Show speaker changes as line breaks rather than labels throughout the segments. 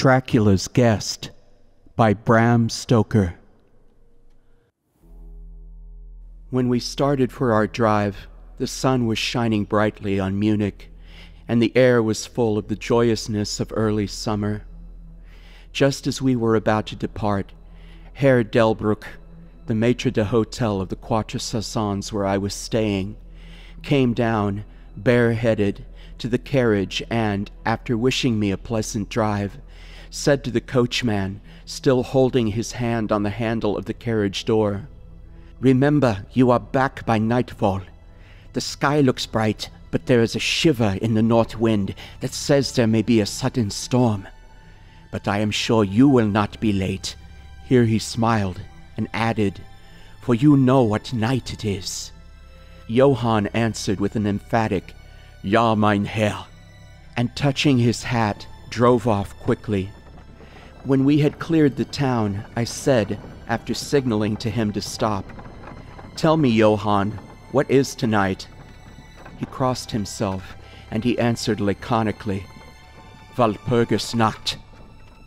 Dracula's Guest by Bram Stoker. When we started for our drive, the sun was shining brightly on Munich, and the air was full of the joyousness of early summer. Just as we were about to depart, Herr Delbruck, the maitre d'hotel of the Quatre Saisons where I was staying, came down, bareheaded, to the carriage and, after wishing me a pleasant drive, said to the coachman, still holding his hand on the handle of the carriage door, "Remember, you are back by nightfall. The sky looks bright, but there is a shiver in the north wind that says there may be a sudden storm. But I am sure you will not be late." Here he smiled and added, "For you know what night it is." Johann answered with an emphatic, "Ja, mein Herr," and touching his hat, drove off quickly. When we had cleared the town, I said, after signaling to him to stop, "Tell me, Johann, what is tonight?" He crossed himself, and he answered laconically, "Walpurgisnacht."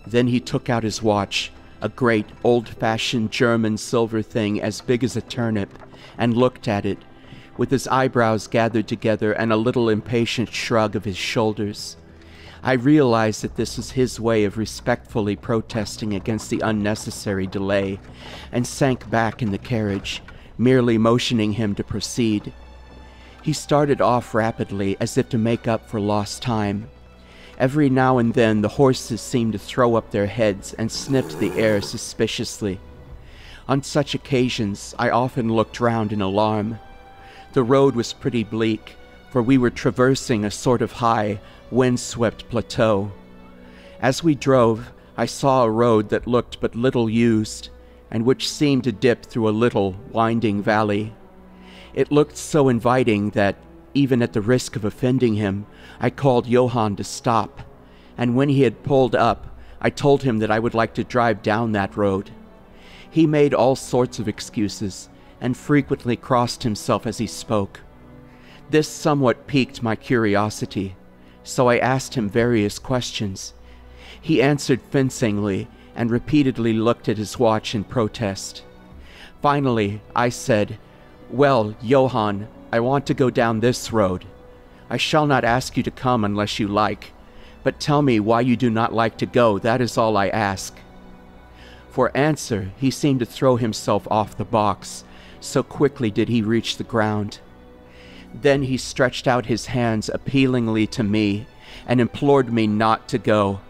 Then he took out his watch, a great, old-fashioned German silver thing as big as a turnip, and looked at it, with his eyebrows gathered together and a little impatient shrug of his shoulders. I realized that this was his way of respectfully protesting against the unnecessary delay, and sank back in the carriage, merely motioning him to proceed. He started off rapidly, as if to make up for lost time. Every now and then the horses seemed to throw up their heads and sniffed the air suspiciously. On such occasions I often looked round in alarm. The road was pretty bleak, for we were traversing a sort of high, wind-swept plateau. As we drove, I saw a road that looked but little used, and which seemed to dip through a little, winding valley. It looked so inviting that, even at the risk of offending him, I called Johann to stop, and when he had pulled up, I told him that I would like to drive down that road. He made all sorts of excuses, and frequently crossed himself as he spoke. This somewhat piqued my curiosity, so I asked him various questions. He answered fencingly, and repeatedly looked at his watch in protest. Finally, I said, "Well, Johann, I want to go down this road. I shall not ask you to come unless you like, but tell me why you do not like to go, that is all I ask." For answer, he seemed to throw himself off the box, so quickly did he reach the ground. Then he stretched out his hands appealingly to me, and implored me not to go.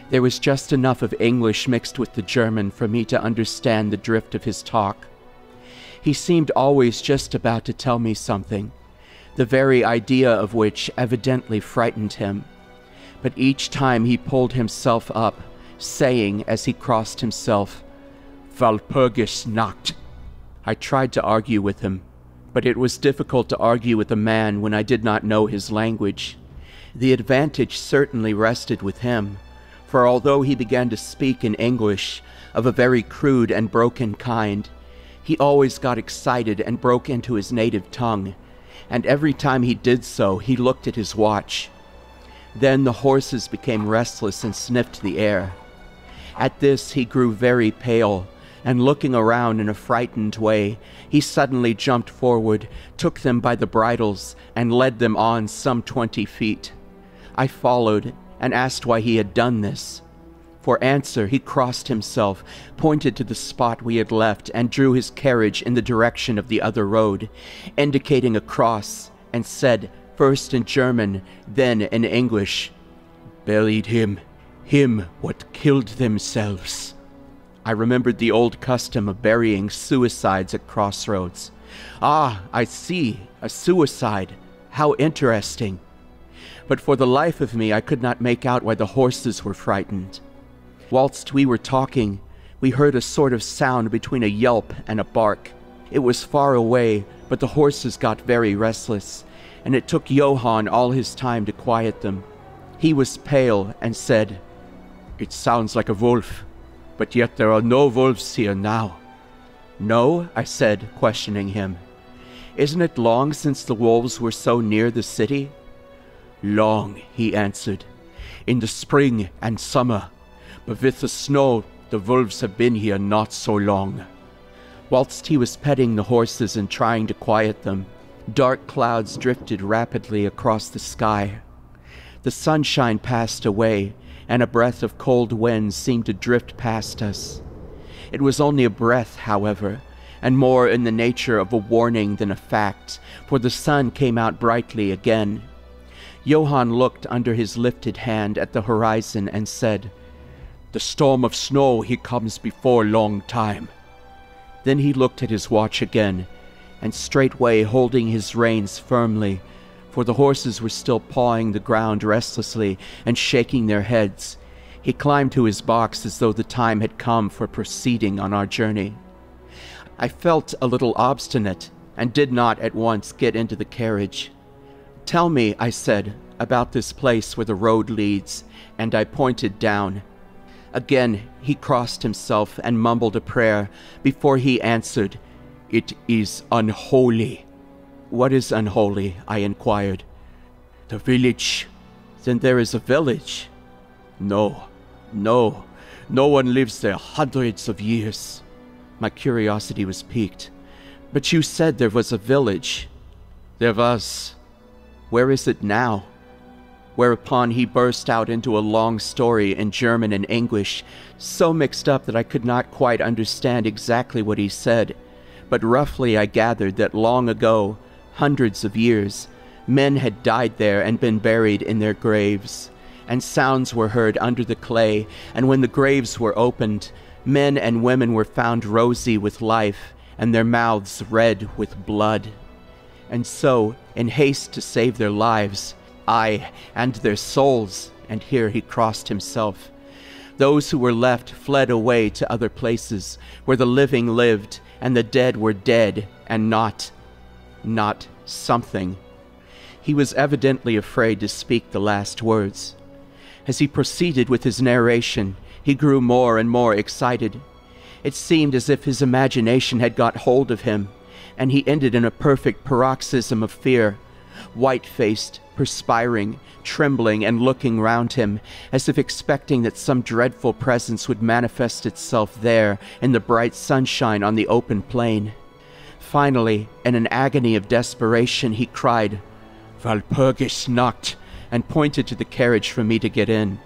There was just enough of English mixed with the German for me to understand the drift of his talk. He seemed always just about to tell me something, the very idea of which evidently frightened him. But each time he pulled himself up, saying as he crossed himself, "Walpurgisnacht." I tried to argue with him, but it was difficult to argue with a man when I did not know his language. The advantage certainly rested with him, for although he began to speak in English, of a very crude and broken kind, he always got excited and broke into his native tongue, and every time he did so, he looked at his watch. Then the horses became restless and sniffed the air. At this he grew very pale, and looking around in a frightened way, he suddenly jumped forward, took them by the bridles, and led them on some 20 feet. I followed, and asked why he had done this. For answer, he crossed himself, pointed to the spot we had left, and drew his carriage in the direction of the other road, indicating a cross, and said, first in German, then in English, "Buried him what killed themselves." I remembered the old custom of burying suicides at crossroads. "Ah, I see, a suicide. How interesting." But for the life of me I could not make out why the horses were frightened. Whilst we were talking, we heard a sort of sound between a yelp and a bark. It was far away, but the horses got very restless, and it took Johann all his time to quiet them. He was pale and said, "It sounds like a wolf, but yet there are no wolves here now." "No?" I said, questioning him. "Isn't it long since the wolves were so near the city?" "Long," he answered. "In the spring and summer, but with the snow, the wolves have been here not so long." Whilst he was petting the horses and trying to quiet them, dark clouds drifted rapidly across the sky. The sunshine passed away, and a breath of cold wind seemed to drift past us. It was only a breath, however, and more in the nature of a warning than a fact, for the sun came out brightly again. Johann looked under his lifted hand at the horizon and said, "The storm of snow he comes before long time." Then he looked at his watch again, and straightway holding his reins firmly, for the horses were still pawing the ground restlessly and shaking their heads, he climbed to his box as though the time had come for proceeding on our journey. I felt a little obstinate, and did not at once get into the carriage. "Tell me," I said, "about this place where the road leads," and I pointed down. Again he crossed himself and mumbled a prayer before he answered, "It is unholy." "What is unholy?" I inquired. "The village." "Then there is a village?" No one lives there hundreds of years." My curiosity was piqued. "But you said there was a village." "There was." "Where is it now?" Whereupon he burst out into a long story in German and English, so mixed up that I could not quite understand exactly what he said, but roughly I gathered that long ago, hundreds of years, men had died there and been buried in their graves, and sounds were heard under the clay, and when the graves were opened, men and women were found rosy with life, and their mouths red with blood. And so, in haste to save their lives, aye, and their souls, and here he crossed himself, those who were left fled away to other places, where the living lived, and the dead were dead, and not something. He was evidently afraid to speak the last words. As he proceeded with his narration, he grew more and more excited. It seemed as if his imagination had got hold of him, and he ended in a perfect paroxysm of fear, white-faced, perspiring, trembling, and looking round him, as if expecting that some dreadful presence would manifest itself there in the bright sunshine on the open plain. Finally, in an agony of desperation, he cried, "Walpurgis Nacht," and pointed to the carriage for me to get in.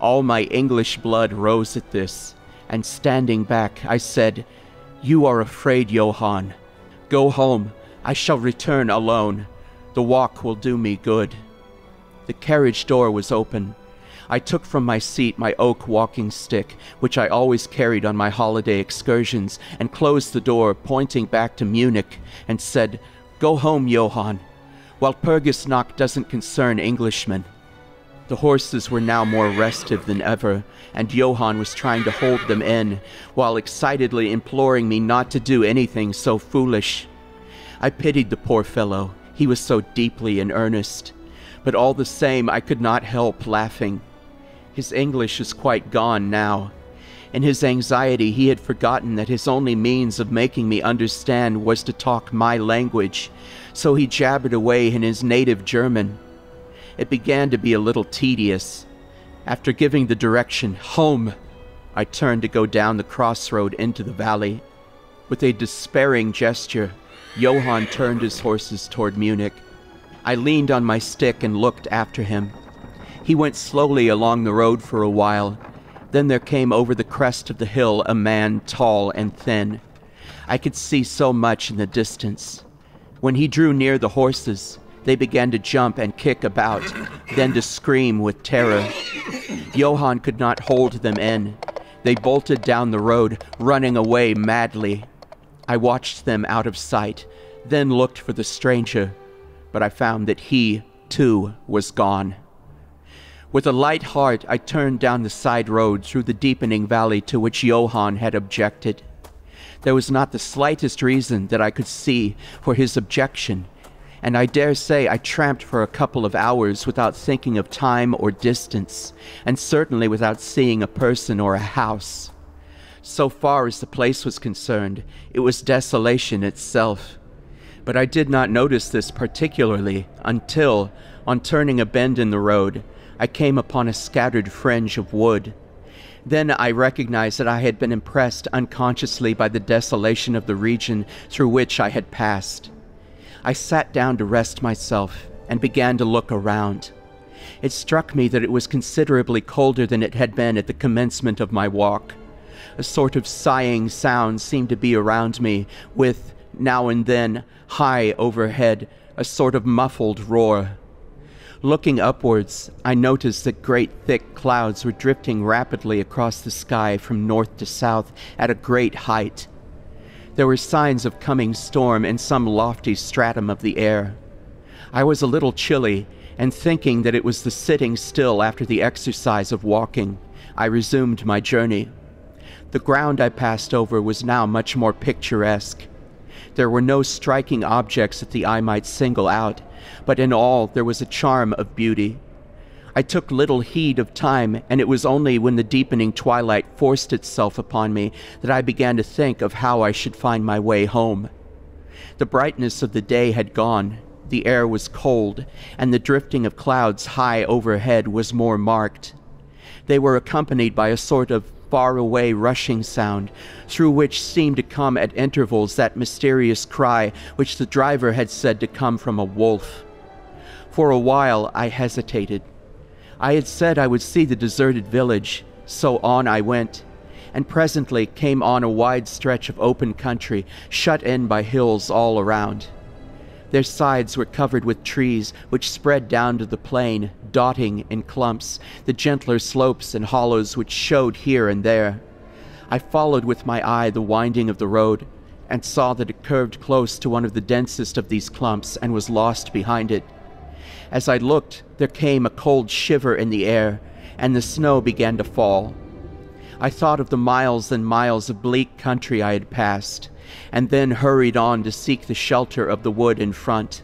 All my English blood rose at this, and standing back, I said, "You are afraid, Johann. Go home. I shall return alone. The walk will do me good." The carriage door was open. I took from my seat my oak walking stick, which I always carried on my holiday excursions, and closed the door, pointing back to Munich, and said, "Go home, Johann. Walpurgisnacht doesn't concern Englishmen." The horses were now more restive than ever, and Johann was trying to hold them in, while excitedly imploring me not to do anything so foolish. I pitied the poor fellow. He was so deeply in earnest. But all the same, I could not help laughing. His English was quite gone now. In his anxiety, he had forgotten that his only means of making me understand was to talk my language, so he jabbered away in his native German. It began to be a little tedious. After giving the direction, "Home," I turned to go down the crossroad into the valley. With a despairing gesture, Johann turned his horses toward Munich. I leaned on my stick and looked after him. He went slowly along the road for a while. Then there came over the crest of the hill a man tall and thin. I could see so much in the distance. When he drew near the horses, they began to jump and kick about, then to scream with terror. Johann could not hold them in. They bolted down the road, running away madly. I watched them out of sight, then looked for the stranger, but I found that he, too, was gone. With a light heart, I turned down the side road through the deepening valley to which Johann had objected. There was not the slightest reason that I could see for his objection, and I dare say I tramped for a couple of hours without thinking of time or distance, and certainly without seeing a person or a house. So far as the place was concerned, it was desolation itself. But I did not notice this particularly until, on turning a bend in the road, I came upon a scattered fringe of wood. Then I recognized that I had been impressed unconsciously by the desolation of the region through which I had passed. I sat down to rest myself and began to look around. It struck me that it was considerably colder than it had been at the commencement of my walk. A sort of sighing sound seemed to be around me, with, now and then, high overhead, a sort of muffled roar. Looking upwards, I noticed that great thick clouds were drifting rapidly across the sky from north to south at a great height. There were signs of coming storm in some lofty stratum of the air. I was a little chilly, and thinking that it was the sitting still after the exercise of walking, I resumed my journey. The ground I passed over was now much more picturesque. There were no striking objects that the eye might single out, but in all there was a charm of beauty. I took little heed of time, and it was only when the deepening twilight forced itself upon me that I began to think of how I should find my way home. The brightness of the day had gone, the air was cold, and the drifting of clouds high overhead was more marked. They were accompanied by a sort of far-away rushing sound, through which seemed to come at intervals that mysterious cry which the driver had said to come from a wolf. For a while I hesitated. I had said I would see the deserted village, so on I went, and presently came on a wide stretch of open country, shut in by hills all around. Their sides were covered with trees which spread down to the plain, dotting in clumps the gentler slopes and hollows which showed here and there. I followed with my eye the winding of the road, and saw that it curved close to one of the densest of these clumps and was lost behind it. As I looked, there came a cold shiver in the air, and the snow began to fall. I thought of the miles and miles of bleak country I had passed, and then hurried on to seek the shelter of the wood in front.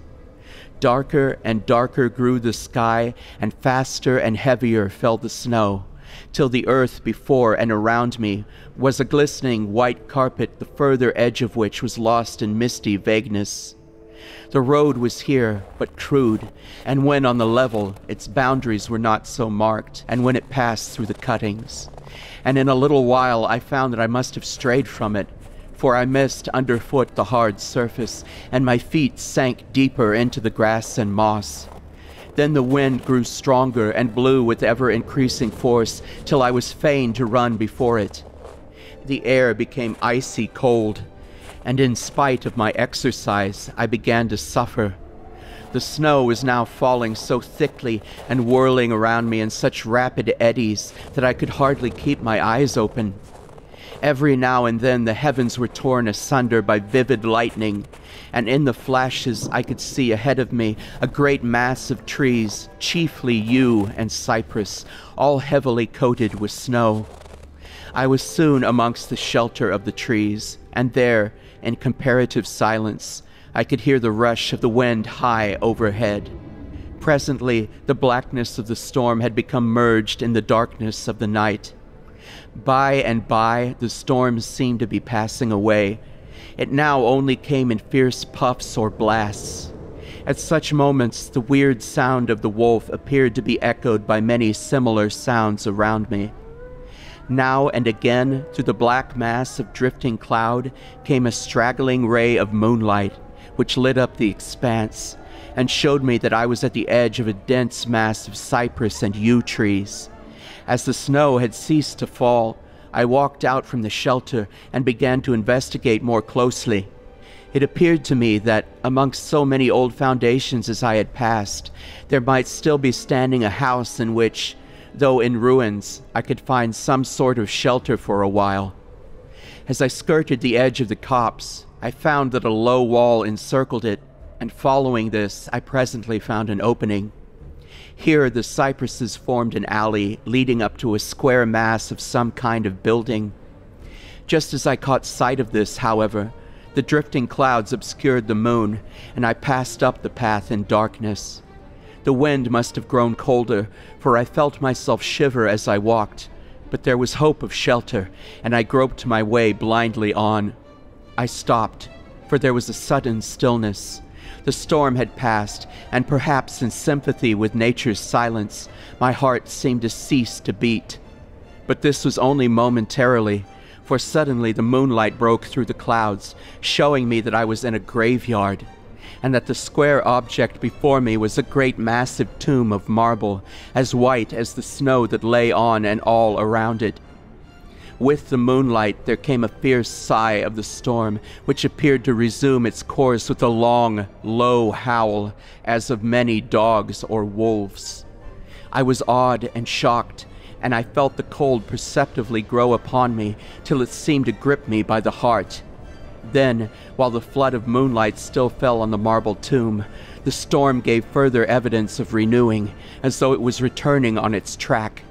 Darker and darker grew the sky, and faster and heavier fell the snow, till the earth before and around me was a glistening white carpet, the further edge of which was lost in misty vagueness. The road was here but crude, and when on the level, its boundaries were not so marked, and when it passed through the cuttings. And in a little while I found that I must have strayed from it, for I missed underfoot the hard surface, and my feet sank deeper into the grass and moss. Then the wind grew stronger and blew with ever-increasing force, till I was fain to run before it. The air became icy cold, and in spite of my exercise, I began to suffer. The snow was now falling so thickly and whirling around me in such rapid eddies that I could hardly keep my eyes open. Every now and then the heavens were torn asunder by vivid lightning, and in the flashes I could see ahead of me a great mass of trees, chiefly yew and cypress, all heavily coated with snow. I was soon amongst the shelter of the trees, and there, in comparative silence, I could hear the rush of the wind high overhead. Presently, the blackness of the storm had become merged in the darkness of the night. By and by, the storm seemed to be passing away. It now only came in fierce puffs or blasts. At such moments, the weird sound of the wolf appeared to be echoed by many similar sounds around me. Now and again, through the black mass of drifting cloud, came a straggling ray of moonlight, which lit up the expanse, and showed me that I was at the edge of a dense mass of cypress and yew trees. As the snow had ceased to fall, I walked out from the shelter and began to investigate more closely. It appeared to me that, amongst so many old foundations as I had passed, there might still be standing a house in which, though in ruins, I could find some sort of shelter for a while. As I skirted the edge of the copse, I found that a low wall encircled it, and following this, I presently found an opening. Here the cypresses formed an alley leading up to a square mass of some kind of building. Just as I caught sight of this, however, the drifting clouds obscured the moon, and I passed up the path in darkness. The wind must have grown colder, for I felt myself shiver as I walked, but there was hope of shelter, and I groped my way blindly on. I stopped, for there was a sudden stillness. The storm had passed, and perhaps in sympathy with nature's silence, my heart seemed to cease to beat. But this was only momentarily, for suddenly the moonlight broke through the clouds, showing me that I was in a graveyard, and that the square object before me was a great massive tomb of marble, as white as the snow that lay on and all around it. With the moonlight there came a fierce sigh of the storm, which appeared to resume its course with a long, low howl, as of many dogs or wolves. I was awed and shocked, and I felt the cold perceptibly grow upon me, till it seemed to grip me by the heart. Then, while the flood of moonlight still fell on the marble tomb, the storm gave further evidence of renewing, as though it was returning on its track.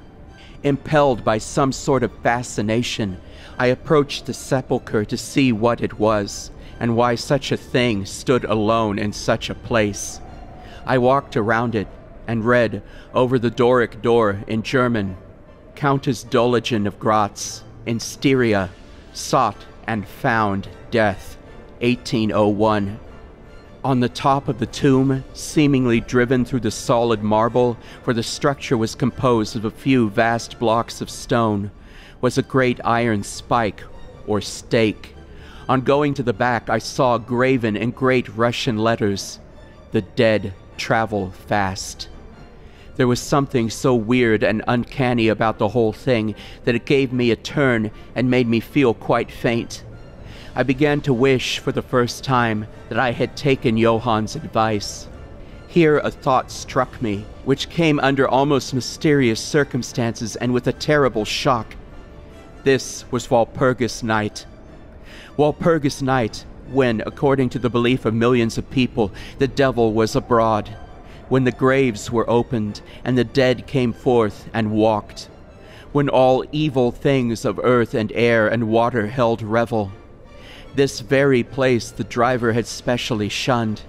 Impelled by some sort of fascination, I approached the sepulchre to see what it was, and why such a thing stood alone in such a place. I walked around it, and read, over the Doric door in German, Countess Doligen of Graz, in Styria, sought and found death, 1801. On the top of the tomb, seemingly driven through the solid marble, for the structure was composed of a few vast blocks of stone, was a great iron spike, or stake. On going to the back, I saw graven in great Russian letters, "The dead travel fast." There was something so weird and uncanny about the whole thing that it gave me a turn and made me feel quite faint. I began to wish for the first time that I had taken Johann's advice. Here a thought struck me, which came under almost mysterious circumstances and with a terrible shock. This was Walpurgis Night. Walpurgis Night, when, according to the belief of millions of people, the devil was abroad, when the graves were opened and the dead came forth and walked, when all evil things of earth and air and water held revel. This very place the driver had specially shunned.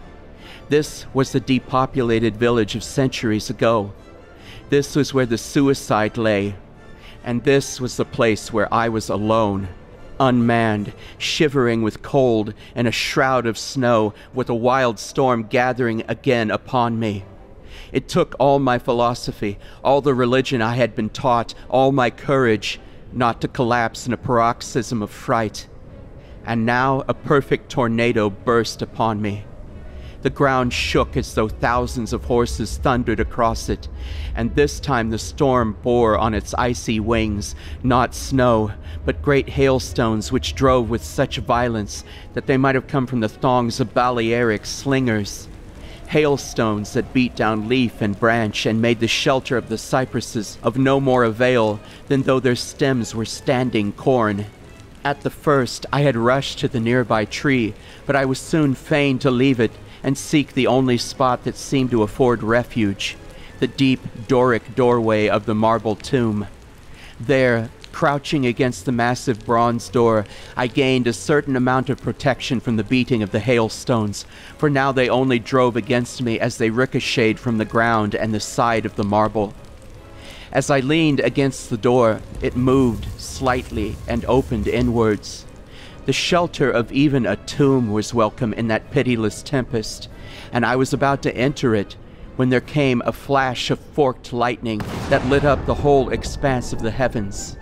This was the depopulated village of centuries ago. This was where the suicide lay, and this was the place where I was alone, unmanned, shivering with cold in a shroud of snow, with a wild storm gathering again upon me. It took all my philosophy, all the religion I had been taught, all my courage, not to collapse in a paroxysm of fright. And now a perfect tornado burst upon me. The ground shook as though thousands of horses thundered across it, and this time the storm bore on its icy wings, not snow, but great hailstones which drove with such violence that they might have come from the thongs of Balearic slingers. Hailstones that beat down leaf and branch and made the shelter of the cypresses of no more avail than though their stems were standing corn. At the first I had rushed to the nearby tree, but I was soon fain to leave it and seek the only spot that seemed to afford refuge, the deep Doric doorway of the marble tomb. There, crouching against the massive bronze door, I gained a certain amount of protection from the beating of the hailstones, for now they only drove against me as they ricocheted from the ground and the side of the marble. As I leaned against the door, it moved slightly and opened inwards. The shelter of even a tomb was welcome in that pitiless tempest, and I was about to enter it when there came a flash of forked lightning that lit up the whole expanse of the heavens.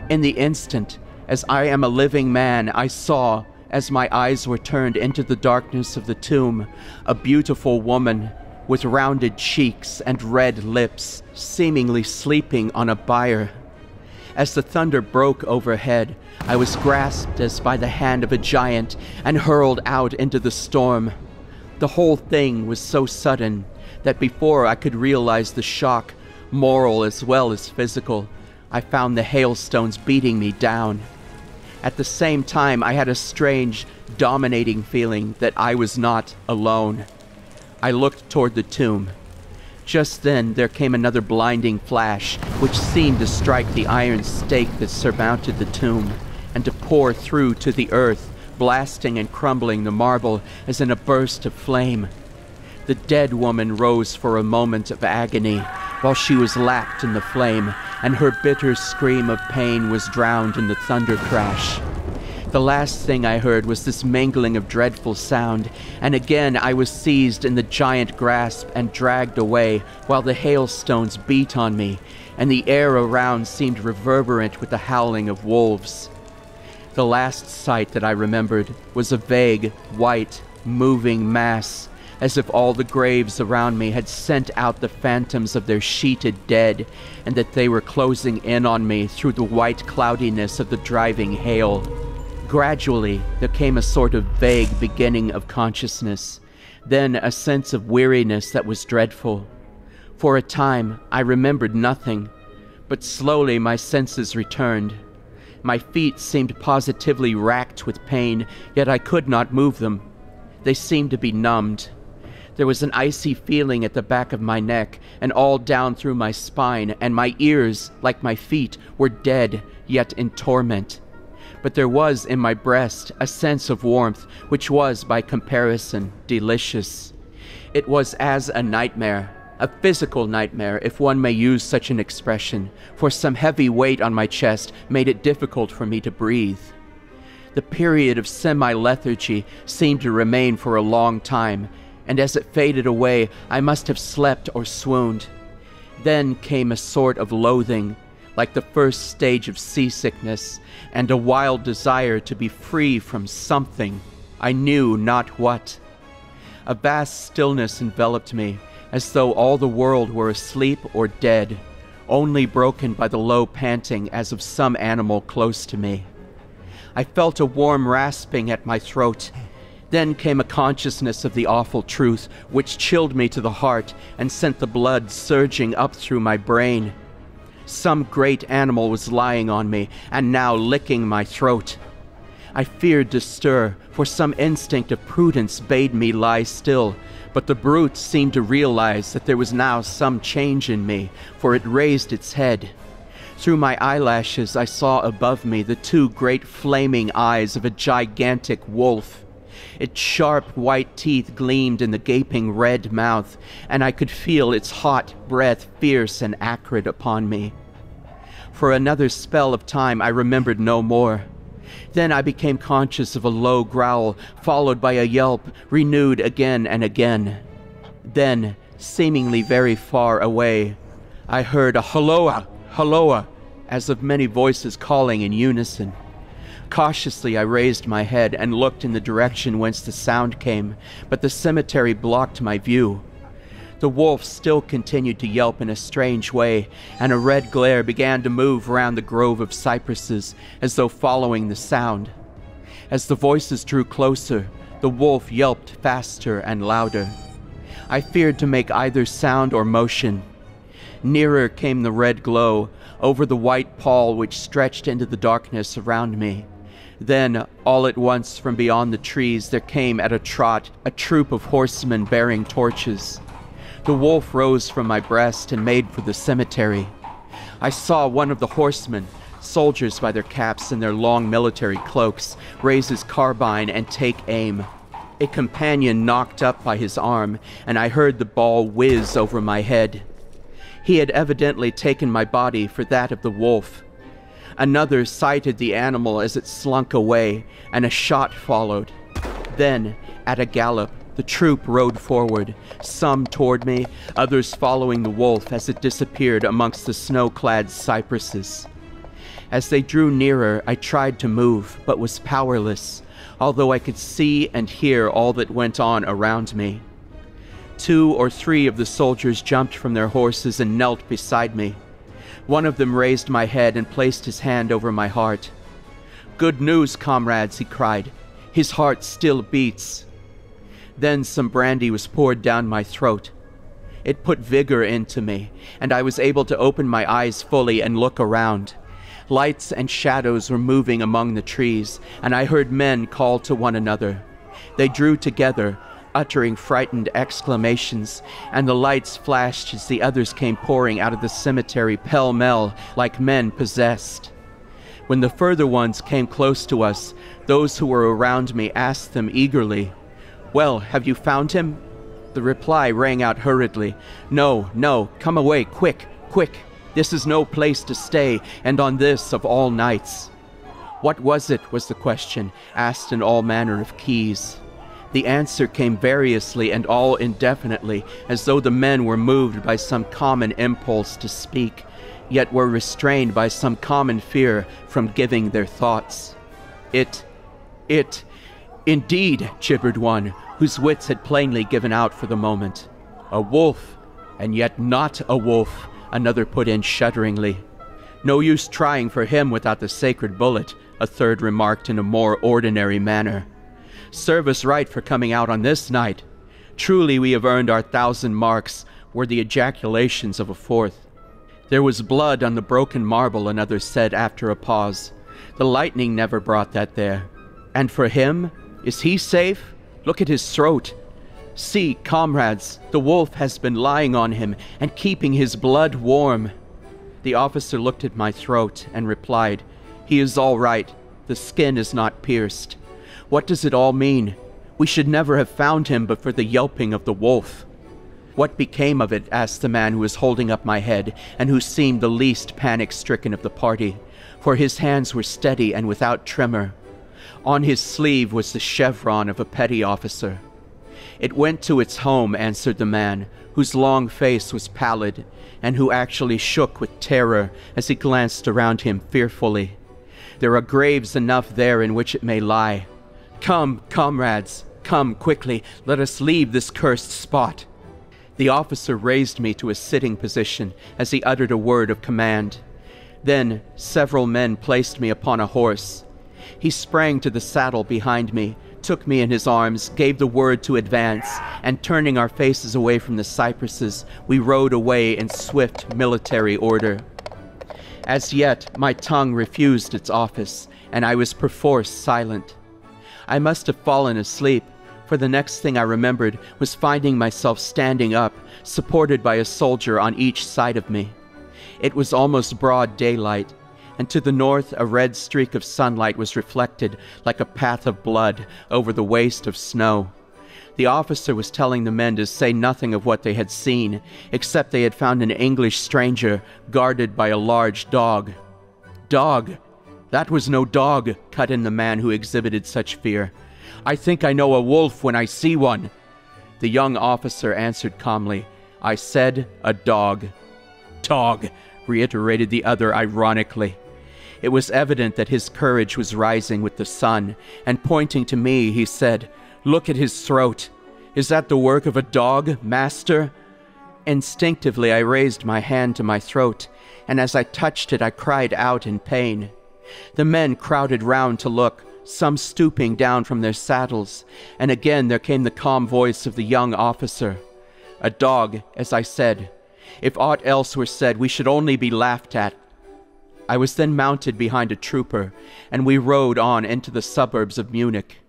In the instant, as I am a living man, I saw, as my eyes were turned into the darkness of the tomb, a beautiful woman with rounded cheeks and red lips, seemingly sleeping on a bier. As the thunder broke overhead, I was grasped as by the hand of a giant and hurled out into the storm. The whole thing was so sudden that before I could realize the shock, moral as well as physical, I found the hailstones beating me down. At the same time, I had a strange, dominating feeling that I was not alone. I looked toward the tomb. Just then there came another blinding flash, which seemed to strike the iron stake that surmounted the tomb, and to pour through to the earth, blasting and crumbling the marble as in a burst of flame. The dead woman rose for a moment of agony, while she was lapped in the flame, and her bitter scream of pain was drowned in the thunder crash. The last thing I heard was this mingling of dreadful sound, and again I was seized in the giant grasp and dragged away while the hailstones beat on me, and the air around seemed reverberant with the howling of wolves. The last sight that I remembered was a vague, white, moving mass, as if all the graves around me had sent out the phantoms of their sheeted dead, and that they were closing in on me through the white cloudiness of the driving hail. Gradually, there came a sort of vague beginning of consciousness, then a sense of weariness that was dreadful. For a time, I remembered nothing, but slowly my senses returned. My feet seemed positively racked with pain, yet I could not move them. They seemed to be numbed. There was an icy feeling at the back of my neck and all down through my spine, and my ears, like my feet, were dead, yet in torment. But there was in my breast a sense of warmth, which was, by comparison, delicious. It was as a nightmare, a physical nightmare, if one may use such an expression, for some heavy weight on my chest made it difficult for me to breathe. The period of semi-lethargy seemed to remain for a long time, and as it faded away, I must have slept or swooned. Then came a sort of loathing, like the first stage of seasickness, and a wild desire to be free from something, I knew not what. A vast stillness enveloped me, as though all the world were asleep or dead, only broken by the low panting as of some animal close to me. I felt a warm rasping at my throat. Then came a consciousness of the awful truth, which chilled me to the heart and sent the blood surging up through my brain. Some great animal was lying on me, and now licking my throat. I feared to stir, for some instinct of prudence bade me lie still, but the brute seemed to realize that there was now some change in me, for it raised its head. Through my eyelashes I saw above me the two great flaming eyes of a gigantic wolf. Its sharp white teeth gleamed in the gaping red mouth, and I could feel its hot breath fierce and acrid upon me. For another spell of time I remembered no more. Then I became conscious of a low growl, followed by a yelp, renewed again and again. Then, seemingly very far away, I heard a halloa, halloa, as of many voices calling in unison. Cautiously I raised my head and looked in the direction whence the sound came, but the cemetery blocked my view. The wolf still continued to yelp in a strange way, and a red glare began to move around the grove of cypresses, as though following the sound. As the voices drew closer, the wolf yelped faster and louder. I feared to make either sound or motion. Nearer came the red glow, over the white pall which stretched into the darkness around me. Then, all at once, from beyond the trees, there came at a trot a troop of horsemen bearing torches. The wolf rose from my breast and made for the cemetery. I saw one of the horsemen, soldiers by their caps and their long military cloaks, raise his carbine and take aim. A companion knocked up by his arm, and I heard the ball whiz over my head. He had evidently taken my body for that of the wolf. Another sighted the animal as it slunk away, and a shot followed. Then, at a gallop, the troop rode forward, some toward me, others following the wolf as it disappeared amongst the snow-clad cypresses. As they drew nearer, I tried to move, but was powerless, although I could see and hear all that went on around me. 2 or 3 of the soldiers jumped from their horses and knelt beside me. One of them raised my head and placed his hand over my heart. "Good news, comrades," he cried. "His heart still beats." Then some brandy was poured down my throat. It put vigor into me, and I was able to open my eyes fully and look around. Lights and shadows were moving among the trees, and I heard men call to one another. They drew together, uttering frightened exclamations, and the lights flashed as the others came pouring out of the cemetery pell-mell like men possessed. When the further ones came close to us, those who were around me asked them eagerly, "Well, have you found him?" The reply rang out hurriedly, "No, no, come away, quick, quick. This is no place to stay, and on this of all nights." What was it, was the question, asked in all manner of keys. The answer came variously and all indefinitely, as though the men were moved by some common impulse to speak, yet were restrained by some common fear from giving their thoughts. It, indeed, gibbered one, whose wits had plainly given out for the moment. A wolf, and yet not a wolf, another put in shudderingly. No use trying for him without the sacred bullet, a third remarked in a more ordinary manner. Serve us right for coming out on this night. Truly we have earned our 1,000 marks, were the ejaculations of a fourth. There was blood on the broken marble, another said after a pause. The lightning never brought that there. And for him, is he safe? Look at his throat. See, comrades, the wolf has been lying on him and keeping his blood warm. The officer looked at my throat and replied, "He is all right. The skin is not pierced." What does it all mean? We should never have found him but for the yelping of the wolf. What became of it? Asked the man who was holding up my head and who seemed the least panic-stricken of the party, for his hands were steady and without tremor. On his sleeve was the chevron of a petty officer. It went to its home, answered the man, whose long face was pallid, and who actually shook with terror as he glanced around him fearfully. There are graves enough there in which it may lie. Come, comrades, come quickly, let us leave this cursed spot. The officer raised me to a sitting position as he uttered a word of command. Then several men placed me upon a horse. He sprang to the saddle behind me, took me in his arms, gave the word to advance, and turning our faces away from the cypresses, we rode away in swift military order. As yet, my tongue refused its office, and I was perforce silent. I must have fallen asleep, for the next thing I remembered was finding myself standing up, supported by a soldier on each side of me. It was almost broad daylight, and to the north a red streak of sunlight was reflected like a path of blood over the waste of snow. The officer was telling the men to say nothing of what they had seen, except they had found an English stranger guarded by a large dog. Dog! That was no dog, cut in the man who exhibited such fear. I think I know a wolf when I see one. The young officer answered calmly, I said a dog. Dog, reiterated the other ironically. It was evident that his courage was rising with the sun, and pointing to me, he said, Look at his throat. Is that the work of a dog, master? Instinctively I raised my hand to my throat, and as I touched it I cried out in pain. The men crowded round to look, some stooping down from their saddles, and again there came the calm voice of the young officer. A dog, as I said. If aught else were said, we should only be laughed at. I was then mounted behind a trooper, and we rode on into the suburbs of Munich.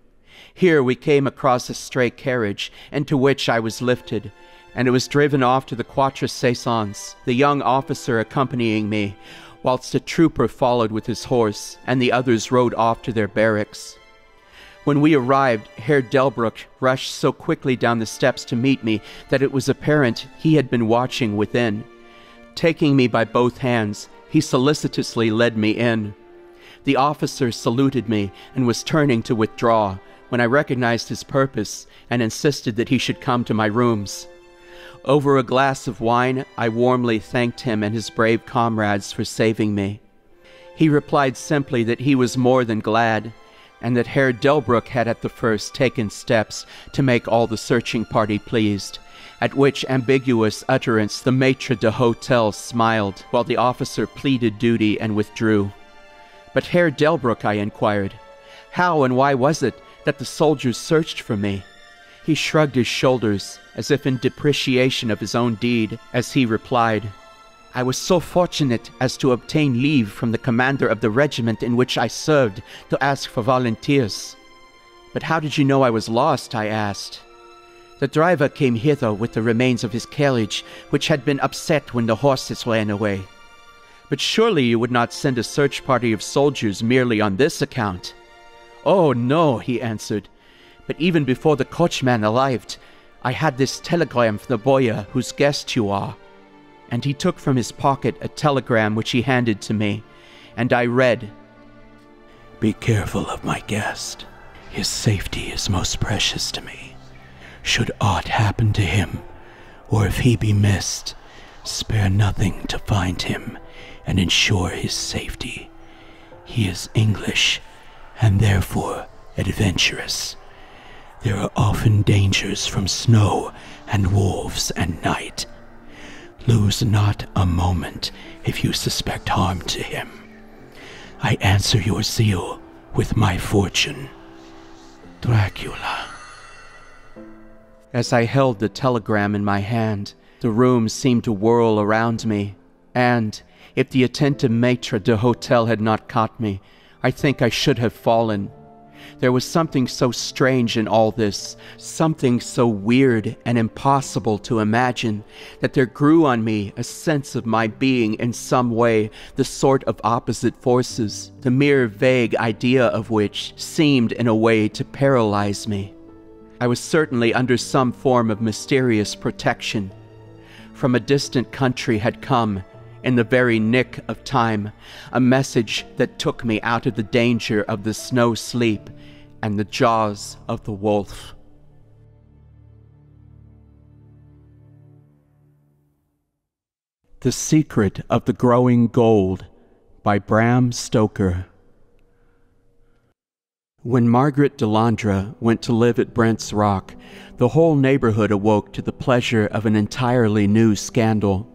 Here we came across a stray carriage, into which I was lifted, and it was driven off to the Quatre Saisons, the young officer accompanying me, whilst a trooper followed with his horse, and the others rode off to their barracks. When we arrived, Herr Delbruck rushed so quickly down the steps to meet me that it was apparent he had been watching within. Taking me by both hands, he solicitously led me in. The officer saluted me and was turning to withdraw, when I recognized his purpose and insisted that he should come to my rooms. Over a glass of wine, I warmly thanked him and his brave comrades for saving me. He replied simply that he was more than glad, and that Herr Delbruck had at the first taken steps to make all the searching party pleased, at which ambiguous utterance the maitre d'hotel smiled, while the officer pleaded duty and withdrew. But Herr Delbruck, I inquired, how and why was it that the soldiers searched for me? He shrugged his shoulders, as if in depreciation of his own deed, as he replied, I was so fortunate as to obtain leave from the commander of the regiment in which I served to ask for volunteers. But how did you know I was lost? I asked. The driver came hither with the remains of his carriage, which had been upset when the horses ran away. But surely you would not send a search party of soldiers merely on this account. Oh, no, he answered. But even before the coachman arrived, I had this telegram from the boyar whose guest you are. And he took from his pocket a telegram which he handed to me, and I read, Be careful of my guest. His safety is most precious to me. Should aught happen to him, or if he be missed, spare nothing to find him and ensure his safety. He is English, and therefore adventurous. There are often dangers from snow and wolves and night. Lose not a moment if you suspect harm to him. I answer your zeal with my fortune. Dracula. As I held the telegram in my hand, the room seemed to whirl around me, and, if the attentive maitre d'hotel had not caught me, I think I should have fallen. There was something so strange in all this, something so weird and impossible to imagine, that there grew on me a sense of my being in some way the sort of opposite forces, the mere vague idea of which seemed in a way to paralyze me. I was certainly under some form of mysterious protection. From a distant country had come, in the very nick of time, a message that took me out of the danger of the snow sleep and the jaws of the wolf. The Secret of the Growing Gold by Bram Stoker. When Margaret Delandre went to live at Brent's Rock, the whole neighborhood awoke to the pleasure of an entirely new scandal.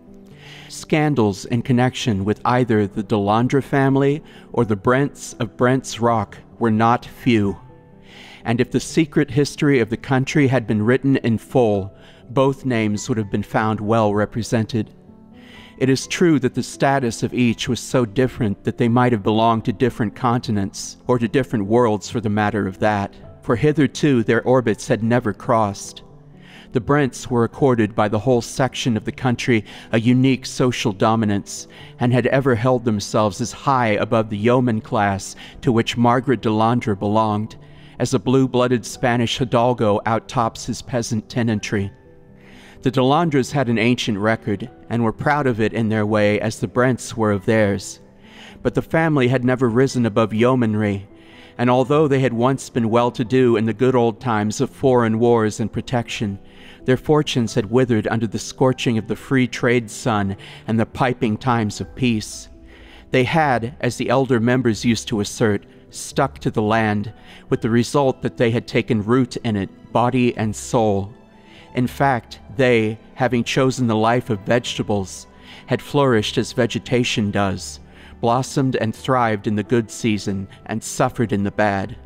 Scandals in connection with either the Delandre family or the Brents of Brent's Rock were not few. And if the secret history of the country had been written in full, both names would have been found well represented. It is true that the status of each was so different that they might have belonged to different continents, or to different worlds for the matter of that, for hitherto their orbits had never crossed. The Brents were accorded by the whole section of the country a unique social dominance, and had ever held themselves as high above the yeoman class to which Margaret Delandre belonged, as a blue-blooded Spanish hidalgo outtops his peasant tenantry. The Delandres had an ancient record, and were proud of it in their way as the Brents were of theirs. But the family had never risen above yeomanry, and although they had once been well-to-do in the good old times of foreign wars and protection, their fortunes had withered under the scorching of the free trade sun and the piping times of peace. They had, as the elder members used to assert, stuck to the land, with the result that they had taken root in it, body and soul. In fact, they, having chosen the life of vegetables, had flourished as vegetation does, blossomed and thrived in the good season, and suffered in the bad.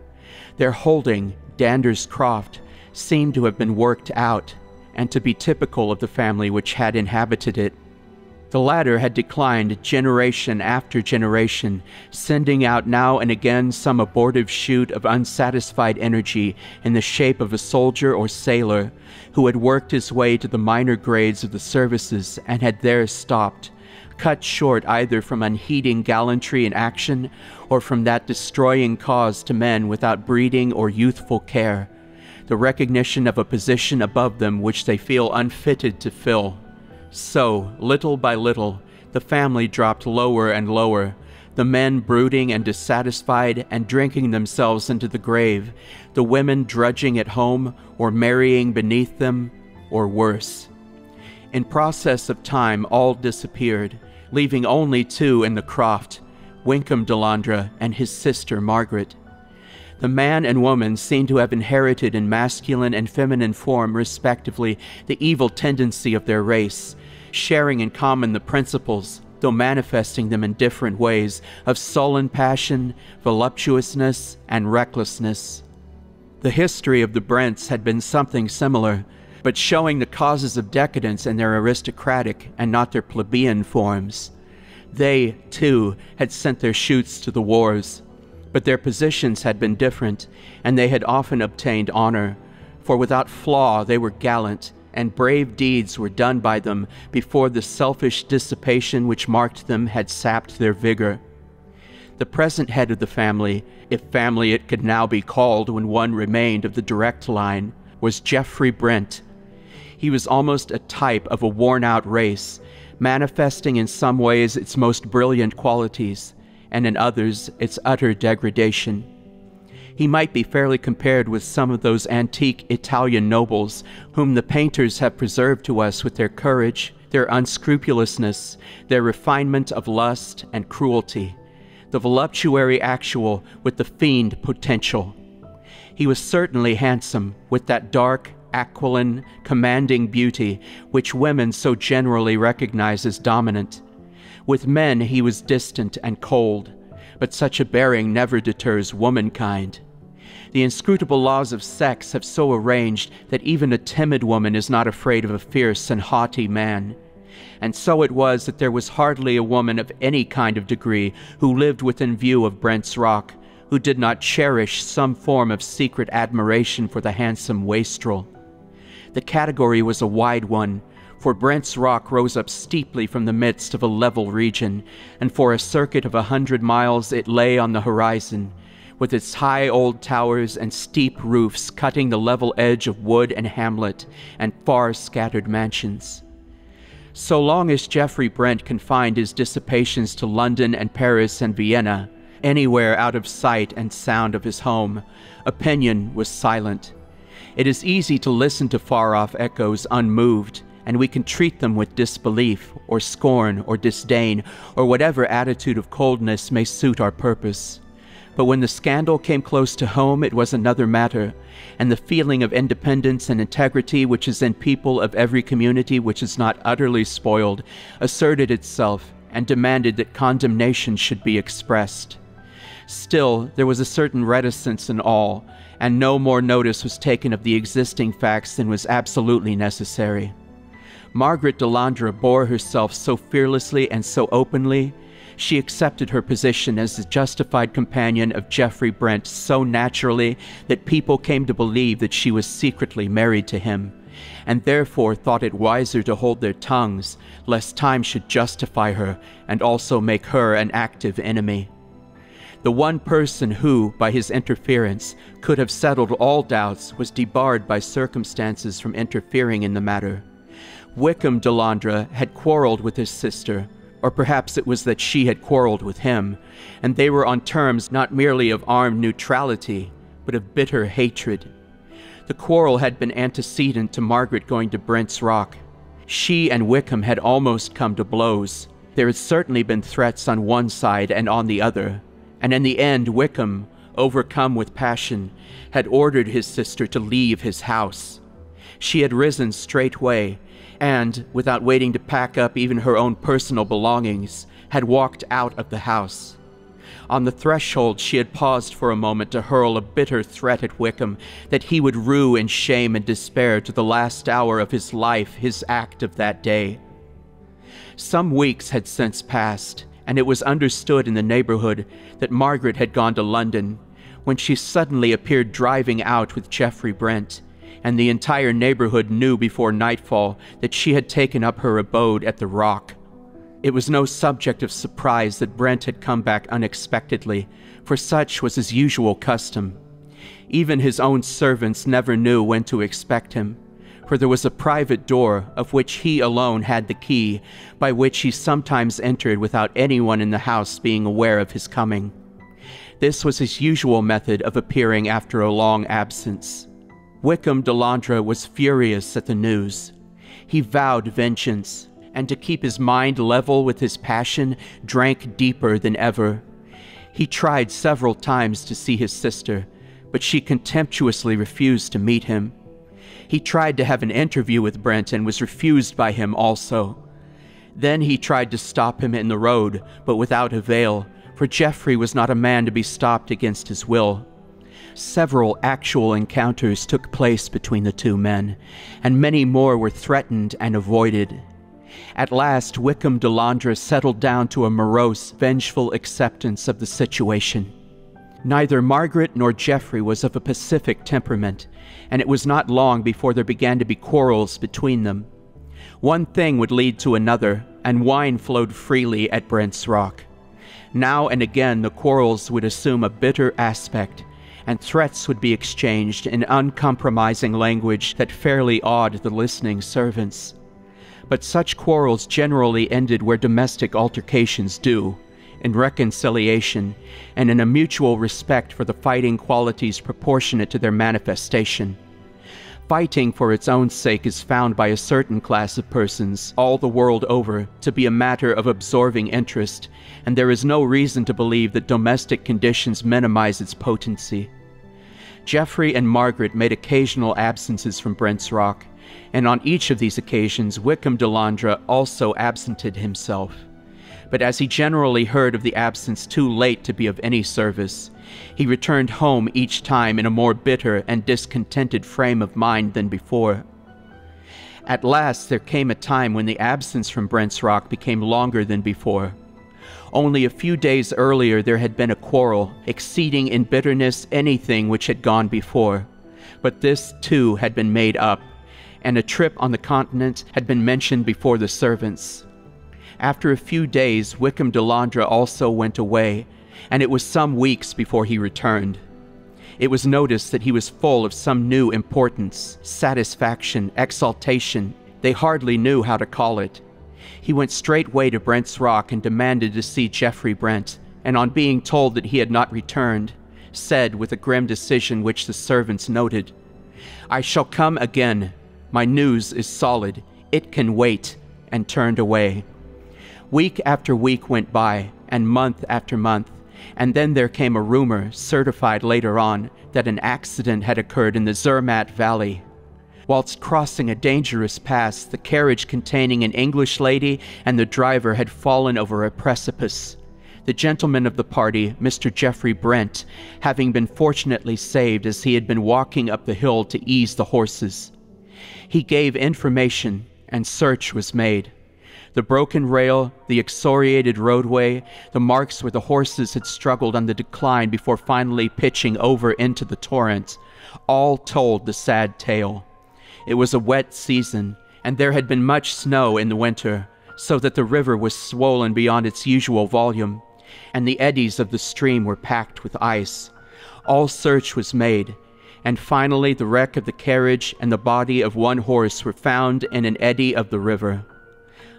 Their holding, Dander's Croft, seemed to have been worked out, and to be typical of the family which had inhabited it. The latter had declined generation after generation, sending out now and again some abortive shoot of unsatisfied energy in the shape of a soldier or sailor, who had worked his way to the minor grades of the services and had there stopped, cut short either from unheeding gallantry in action or from that destroying cause to men without breeding or youthful care, the recognition of a position above them which they feel unfitted to fill. So, little by little, the family dropped lower and lower, the men brooding and dissatisfied and drinking themselves into the grave, the women drudging at home or marrying beneath them, or worse. In process of time, all disappeared, leaving only two in the croft, Wynkeham Delandre and his sister Margaret. The man and woman seem to have inherited in masculine and feminine form, respectively, the evil tendency of their race, sharing in common the principles, though manifesting them in different ways, of sullen passion, voluptuousness, and recklessness. The history of the Brents had been something similar, but showing the causes of decadence in their aristocratic and not their plebeian forms. They, too, had sent their shoots to the wars, but their positions had been different, and they had often obtained honor, for without flaw they were gallant, and brave deeds were done by them before the selfish dissipation which marked them had sapped their vigor. The present head of the family, if family it could now be called when one remained of the direct line, was Geoffrey Brent. He was almost a type of a worn-out race, manifesting in some ways its most brilliant qualities, and in others its utter degradation. He might be fairly compared with some of those antique Italian nobles whom the painters have preserved to us with their courage, their unscrupulousness, their refinement of lust and cruelty, the voluptuary actual with the fiend potential. He was certainly handsome, with that dark, aquiline, commanding beauty which women so generally recognize as dominant. With men he was distant and cold, but such a bearing never deters womankind. The inscrutable laws of sex have so arranged that even a timid woman is not afraid of a fierce and haughty man. And so it was that there was hardly a woman of any kind of degree who lived within view of Brent's Rock, who did not cherish some form of secret admiration for the handsome wastrel. The category was a wide one, for Brent's Rock rose up steeply from the midst of a level region, and for a circuit of 100 miles it lay on the horizon, with its high old towers and steep roofs cutting the level edge of wood and hamlet and far scattered mansions. So long as Geoffrey Brent confined his dissipations to London and Paris and Vienna, anywhere out of sight and sound of his home, opinion was silent. It is easy to listen to far-off echoes unmoved, and we can treat them with disbelief, or scorn, or disdain, or whatever attitude of coldness may suit our purpose. But when the scandal came close to home, it was another matter, and the feeling of independence and integrity which is in people of every community which is not utterly spoiled asserted itself and demanded that condemnation should be expressed. Still, there was a certain reticence in all, and no more notice was taken of the existing facts than was absolutely necessary. Margaret Delandre bore herself so fearlessly and so openly. She accepted her position as the justified companion of Geoffrey Brent so naturally that people came to believe that she was secretly married to him, and therefore thought it wiser to hold their tongues, lest time should justify her and also make her an active enemy. The one person who, by his interference, could have settled all doubts was debarred by circumstances from interfering in the matter. Wickham Delandre had quarreled with his sister, or perhaps it was that she had quarreled with him, and they were on terms not merely of armed neutrality, but of bitter hatred. The quarrel had been antecedent to Margaret going to Brent's Rock. She and Wickham had almost come to blows. There had certainly been threats on one side and on the other, and in the end Wickham, overcome with passion, had ordered his sister to leave his house. She had risen straightway, and, without waiting to pack up even her own personal belongings, had walked out of the house. On the threshold she had paused for a moment to hurl a bitter threat at Wickham that he would rue in shame and despair to the last hour of his life his act of that day. Some weeks had since passed, and it was understood in the neighborhood that Margaret had gone to London, when she suddenly appeared driving out with Geoffrey Brent, and the entire neighborhood knew before nightfall that she had taken up her abode at the Rock. It was no subject of surprise that Brent had come back unexpectedly, for such was his usual custom. Even his own servants never knew when to expect him, for there was a private door, of which he alone had the key, by which he sometimes entered without anyone in the house being aware of his coming. This was his usual method of appearing after a long absence. Wickham Delandre was furious at the news. He vowed vengeance, and to keep his mind level with his passion, drank deeper than ever. He tried several times to see his sister, but she contemptuously refused to meet him. He tried to have an interview with Brent and was refused by him also. Then he tried to stop him in the road, but without avail, for Geoffrey was not a man to be stopped against his will. Several actual encounters took place between the two men, and many more were threatened and avoided. At last, Wickham Delandre settled down to a morose, vengeful acceptance of the situation. Neither Margaret nor Geoffrey was of a pacific temperament, and it was not long before there began to be quarrels between them. One thing would lead to another, and wine flowed freely at Brent's Rock. Now and again the quarrels would assume a bitter aspect, and threats would be exchanged in uncompromising language that fairly awed the listening servants. But such quarrels generally ended where domestic altercations do, in reconciliation, and in a mutual respect for the fighting qualities proportionate to their manifestation. Fighting for its own sake is found by a certain class of persons, all the world over, to be a matter of absorbing interest, and there is no reason to believe that domestic conditions minimize its potency. Geoffrey and Margaret made occasional absences from Brent's Rock, and on each of these occasions Wykham Delandre also absented himself. But as he generally heard of the absence too late to be of any service, he returned home each time in a more bitter and discontented frame of mind than before. At last there came a time when the absence from Brent's Rock became longer than before. Only a few days earlier there had been a quarrel, exceeding in bitterness anything which had gone before, but this too had been made up, and a trip on the continent had been mentioned before the servants. After a few days, Wykham Delandre also went away, and it was some weeks before he returned. It was noticed that he was full of some new importance, satisfaction, exaltation. They hardly knew how to call it. He went straightway to Brent's Rock and demanded to see Geoffrey Brent, and on being told that he had not returned, said with a grim decision which the servants noted, "I shall come again. My news is solid. It can wait," and turned away. Week after week went by, and month after month, and then there came a rumor, certified later on, that an accident had occurred in the Zermatt Valley. Whilst crossing a dangerous pass, the carriage containing an English lady and the driver had fallen over a precipice. The gentleman of the party, Mr. Geoffrey Brent, having been fortunately saved as he had been walking up the hill to ease the horses. He gave information, and search was made. The broken rail, the excoriated roadway, the marks where the horses had struggled on the decline before finally pitching over into the torrent, all told the sad tale. It was a wet season, and there had been much snow in the winter, so that the river was swollen beyond its usual volume, and the eddies of the stream were packed with ice. All search was made, and finally the wreck of the carriage and the body of one horse were found in an eddy of the river.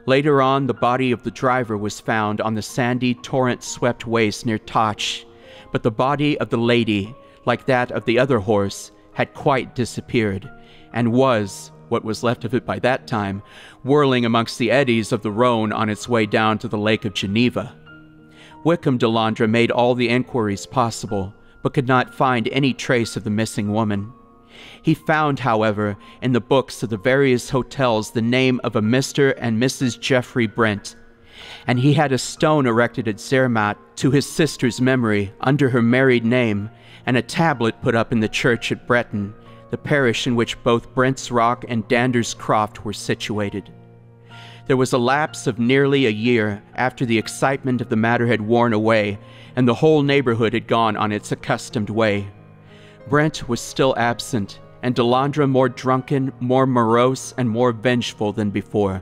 Later on, the body of the driver was found on the sandy, torrent-swept waste near Toch, but the body of the lady, like that of the other horse, had quite disappeared, and was, what was left of it by that time, whirling amongst the eddies of the Rhone on its way down to the Lake of Geneva. Wykham Delandre made all the inquiries possible, but could not find any trace of the missing woman. He found, however, in the books of the various hotels the name of a Mr. and Mrs. Geoffrey Brent, and he had a stone erected at Zermatt to his sister's memory under her married name, and a tablet put up in the church at Breton, the parish in which both Brent's Rock and Dander's Croft were situated. There was a lapse of nearly a year after the excitement of the matter had worn away, and the whole neighborhood had gone on its accustomed way. Brent was still absent, and Delandre more drunken, more morose, and more vengeful than before.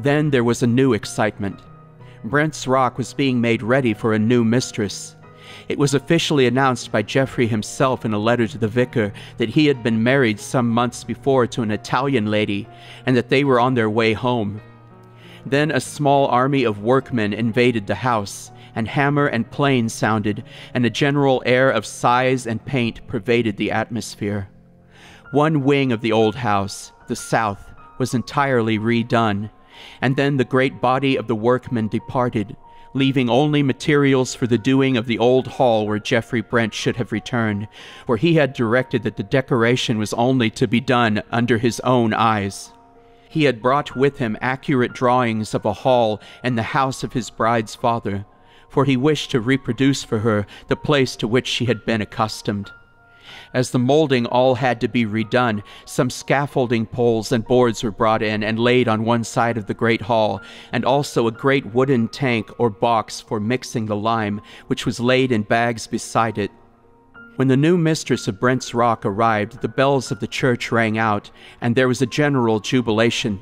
Then there was a new excitement. Brent's Rock was being made ready for a new mistress. It was officially announced by Geoffrey himself in a letter to the vicar that he had been married some months before to an Italian lady, and that they were on their way home. Then a small army of workmen invaded the house, and hammer and plane sounded, and a general air of size and paint pervaded the atmosphere. One wing of the old house, the south, was entirely redone, and then the great body of the workmen departed, leaving only materials for the doing of the old hall where Geoffrey Brent should have returned, where he had directed that the decoration was only to be done under his own eyes. He had brought with him accurate drawings of a hall and the house of his bride's father, for he wished to reproduce for her the place to which she had been accustomed. As the molding all had to be redone, some scaffolding poles and boards were brought in and laid on one side of the great hall, and also a great wooden tank or box for mixing the lime, which was laid in bags beside it. When the new mistress of Brent's Rock arrived, the bells of the church rang out, and there was a general jubilation.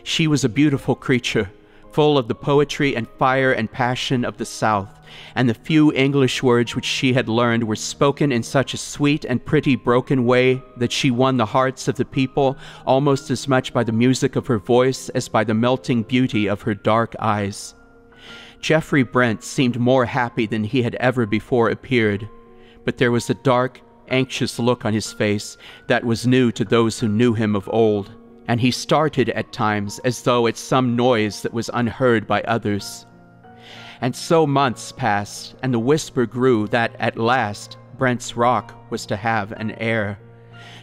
She was a beautiful creature, full of the poetry and fire and passion of the South, and the few English words which she had learned were spoken in such a sweet and pretty broken way that she won the hearts of the people almost as much by the music of her voice as by the melting beauty of her dark eyes. Geoffrey Brent seemed more happy than he had ever before appeared, but there was a dark, anxious look on his face that was new to those who knew him of old, and he started at times as though at some noise that was unheard by others. And so months passed, and the whisper grew that at last Brent's Rock was to have an heir.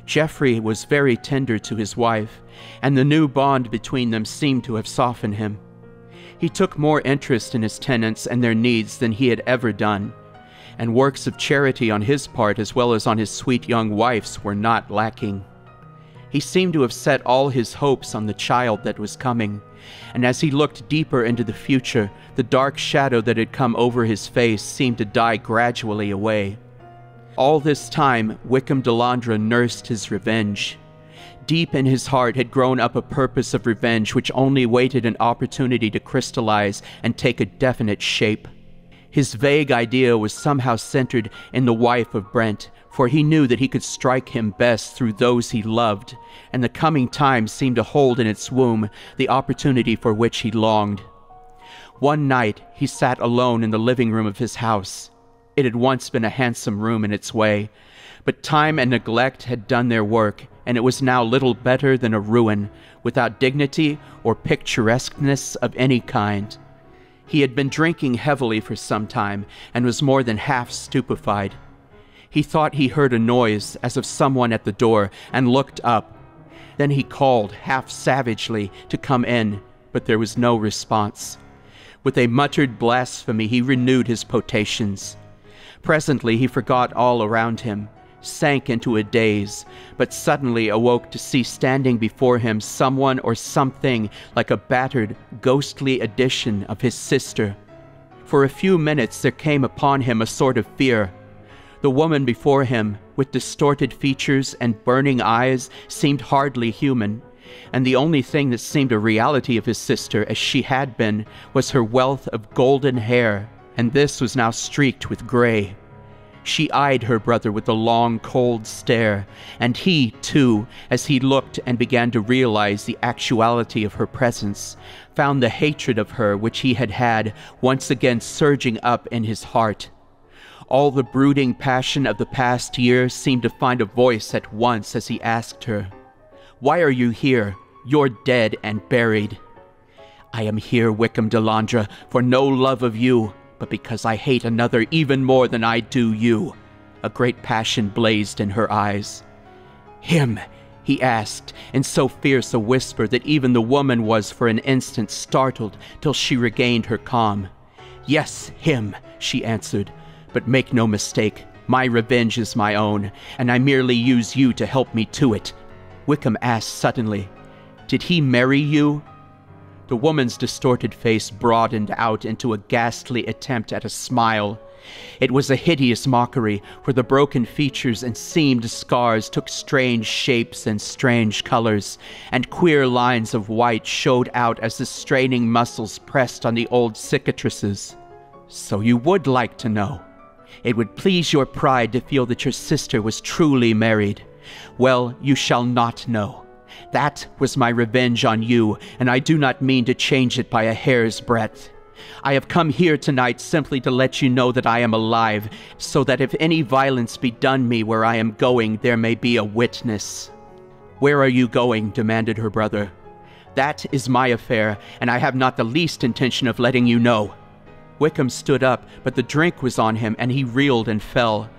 Geoffrey was very tender to his wife, and the new bond between them seemed to have softened him. He took more interest in his tenants and their needs than he had ever done, and works of charity on his part as well as on his sweet young wife's were not lacking. He seemed to have set all his hopes on the child that was coming, and as he looked deeper into the future, the dark shadow that had come over his face seemed to die gradually away. All this time, Wickham Delandre nursed his revenge. Deep in his heart had grown up a purpose of revenge which only waited an opportunity to crystallize and take a definite shape. His vague idea was somehow centered in the wife of Brent, for he knew that he could strike him best through those he loved, and the coming time seemed to hold in its womb the opportunity for which he longed. One night he sat alone in the living room of his house. It had once been a handsome room in its way, but time and neglect had done their work, and it was now little better than a ruin, without dignity or picturesqueness of any kind. He had been drinking heavily for some time, and was more than half stupefied. He thought he heard a noise, as of someone at the door, and looked up. Then he called, half savagely, to come in, but there was no response. With a muttered blasphemy, he renewed his potations. Presently he forgot all around him, sank into a daze, but suddenly awoke to see standing before him someone or something like a battered, ghostly edition of his sister. For a few minutes there came upon him a sort of fear. The woman before him, with distorted features and burning eyes, seemed hardly human, and the only thing that seemed a reality of his sister as she had been was her wealth of golden hair, and this was now streaked with gray. She eyed her brother with a long, cold stare, and he, too, as he looked and began to realize the actuality of her presence, found the hatred of her which he had had once again surging up in his heart. All the brooding passion of the past year seemed to find a voice at once as he asked her, "Why are you here? You're dead and buried." "I am here, Wickham Delandre, for no love of you, but because I hate another even more than I do you." A great passion blazed in her eyes. "Him?" he asked, in so fierce a whisper that even the woman was for an instant startled till she regained her calm. "Yes, him," she answered, "but make no mistake, my revenge is my own, and I merely use you to help me to it." Wickham asked suddenly, "Did he marry you?" The woman's distorted face broadened out into a ghastly attempt at a smile. It was a hideous mockery, for the broken features and seamed scars took strange shapes and strange colors, and queer lines of white showed out as the straining muscles pressed on the old cicatrices. "So you would like to know. It would please your pride to feel that your sister was truly married. Well, you shall not know. That was my revenge on you, and I do not mean to change it by a hair's breadth. I have come here tonight simply to let you know that I am alive, so that if any violence be done me where I am going, there may be a witness." "Where are you going?" demanded her brother. "That is my affair, and I have not the least intention of letting you know." Wickham stood up, but the drink was on him, and he reeled and fell.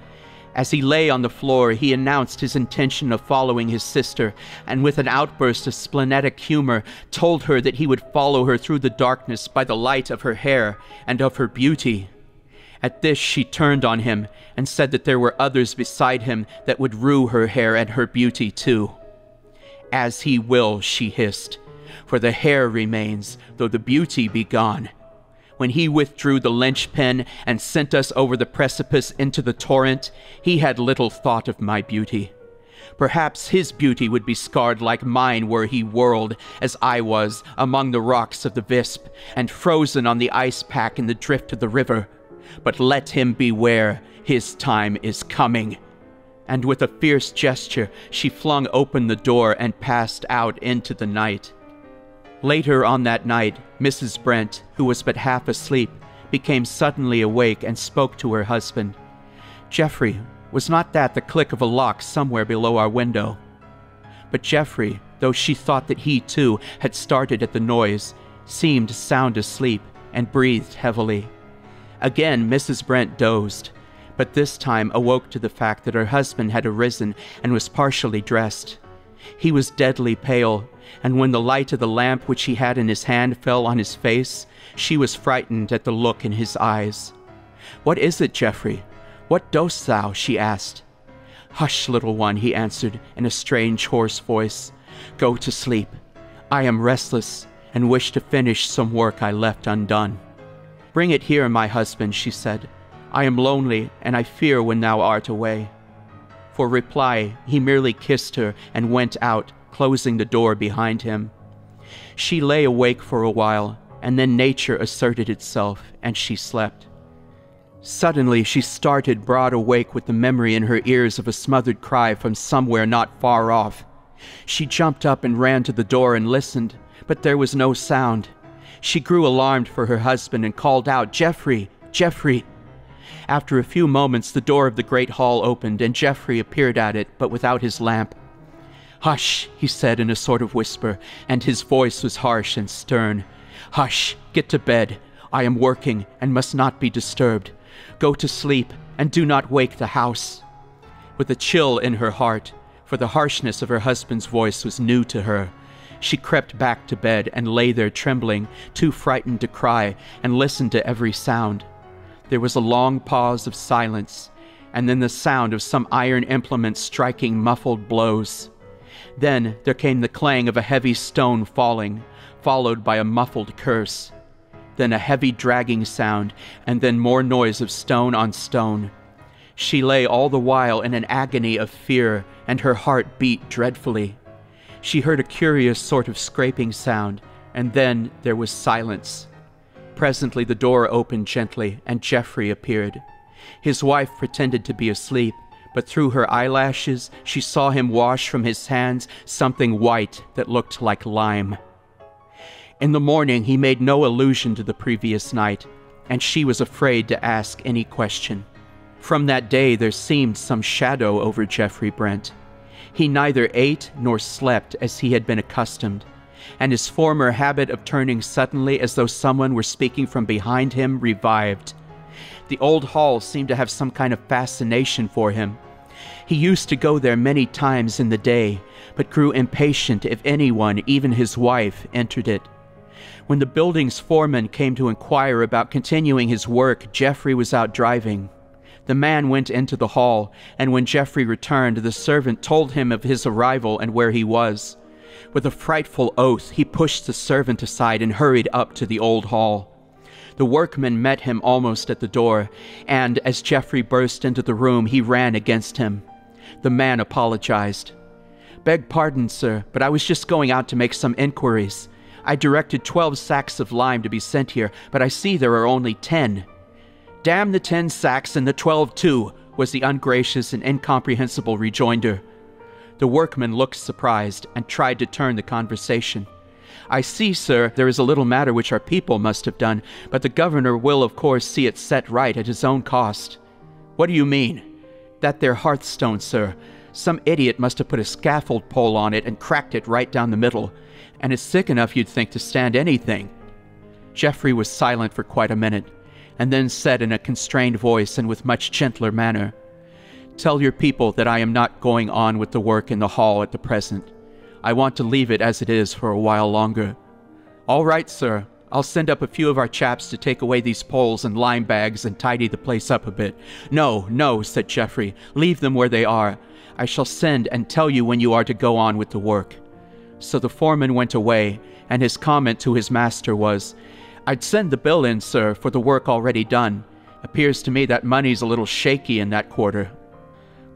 As he lay on the floor, he announced his intention of following his sister, and with an outburst of splenetic humor, told her that he would follow her through the darkness by the light of her hair and of her beauty. At this she turned on him, and said that there were others beside him that would rue her hair and her beauty too. "As he will," she hissed, "for the hair remains, though the beauty be gone. When he withdrew the linchpin and sent us over the precipice into the torrent, he had little thought of my beauty. Perhaps his beauty would be scarred like mine were he whirled, as I was, among the rocks of the Visp, and frozen on the ice pack in the drift of the river. But let him beware, his time is coming." And with a fierce gesture, she flung open the door and passed out into the night. Later on that night, Mrs. Brent, who was but half asleep, became suddenly awake and spoke to her husband. "Geoffrey, was not that the click of a lock somewhere below our window?" But Geoffrey, though she thought that he too had started at the noise, seemed sound asleep and breathed heavily. Again Mrs. Brent dozed, but this time awoke to the fact that her husband had arisen and was partially dressed. He was deadly pale, and when the light of the lamp which he had in his hand fell on his face, she was frightened at the look in his eyes. "What is it, Geoffrey? What dost thou?" she asked. "Hush, little one," he answered in a strange, hoarse voice. "Go to sleep. I am restless and wish to finish some work I left undone." "Bring it here, my husband," she said. "I am lonely, and I fear when thou art away." For reply, he merely kissed her and went out, closing the door behind him. She lay awake for a while, and then nature asserted itself, and she slept. Suddenly she started broad awake with the memory in her ears of a smothered cry from somewhere not far off. She jumped up and ran to the door and listened, but there was no sound. She grew alarmed for her husband and called out, "Geoffrey! Geoffrey!" After a few moments the door of the great hall opened, and Geoffrey appeared at it, but without his lamp. "Hush," he said in a sort of whisper, and his voice was harsh and stern. "Hush, get to bed. I am working and must not be disturbed. Go to sleep and do not wake the house." With a chill in her heart, for the harshness of her husband's voice was new to her, she crept back to bed and lay there trembling, too frightened to cry, and listened to every sound. There was a long pause of silence, and then the sound of some iron implement striking muffled blows. Then there came the clang of a heavy stone falling, followed by a muffled curse. Then a heavy dragging sound, and then more noise of stone on stone. She lay all the while in an agony of fear, and her heart beat dreadfully. She heard a curious sort of scraping sound, and then there was silence. Presently the door opened gently, and Geoffrey appeared. His wife pretended to be asleep, but through her eyelashes she saw him wash from his hands something white that looked like lime. In the morning he made no allusion to the previous night, and she was afraid to ask any question. From that day there seemed some shadow over Geoffrey Brent. He neither ate nor slept as he had been accustomed, and his former habit of turning suddenly as though someone were speaking from behind him revived. The old hall seemed to have some kind of fascination for him. He used to go there many times in the day, but grew impatient if anyone, even his wife, entered it. When the building's foreman came to inquire about continuing his work, Geoffrey was out driving. The man went into the hall, and when Geoffrey returned, the servant told him of his arrival and where he was. With a frightful oath, he pushed the servant aside and hurried up to the old hall. The workman met him almost at the door, and as Geoffrey burst into the room, he ran against him. The man apologized. "Beg pardon, sir, but I was just going out to make some inquiries. I directed 12 sacks of lime to be sent here, but I see there are only 10. "Damn the 10 sacks and the 12 too," was the ungracious and incomprehensible rejoinder. The workman looked surprised and tried to turn the conversation. "I see, sir, there is a little matter which our people must have done, but the governor will of course see it set right at his own cost." "What do you mean?" "That there hearthstone, sir. Some idiot must have put a scaffold pole on it and cracked it right down the middle, and it's thick enough you'd think to stand anything." Geoffrey was silent for quite a minute, and then said in a constrained voice and with much gentler manner, "Tell your people that I am not going on with the work in the hall at the present. I want to leave it as it is for a while longer." "All right, sir. I'll send up a few of our chaps to take away these poles and lime bags and tidy the place up a bit." "No, no," said Geoffrey. "Leave them where they are. I shall send and tell you when you are to go on with the work." So the foreman went away, and his comment to his master was, "I'd send the bill in, sir, for the work already done. Appears to me that money's a little shaky in that quarter."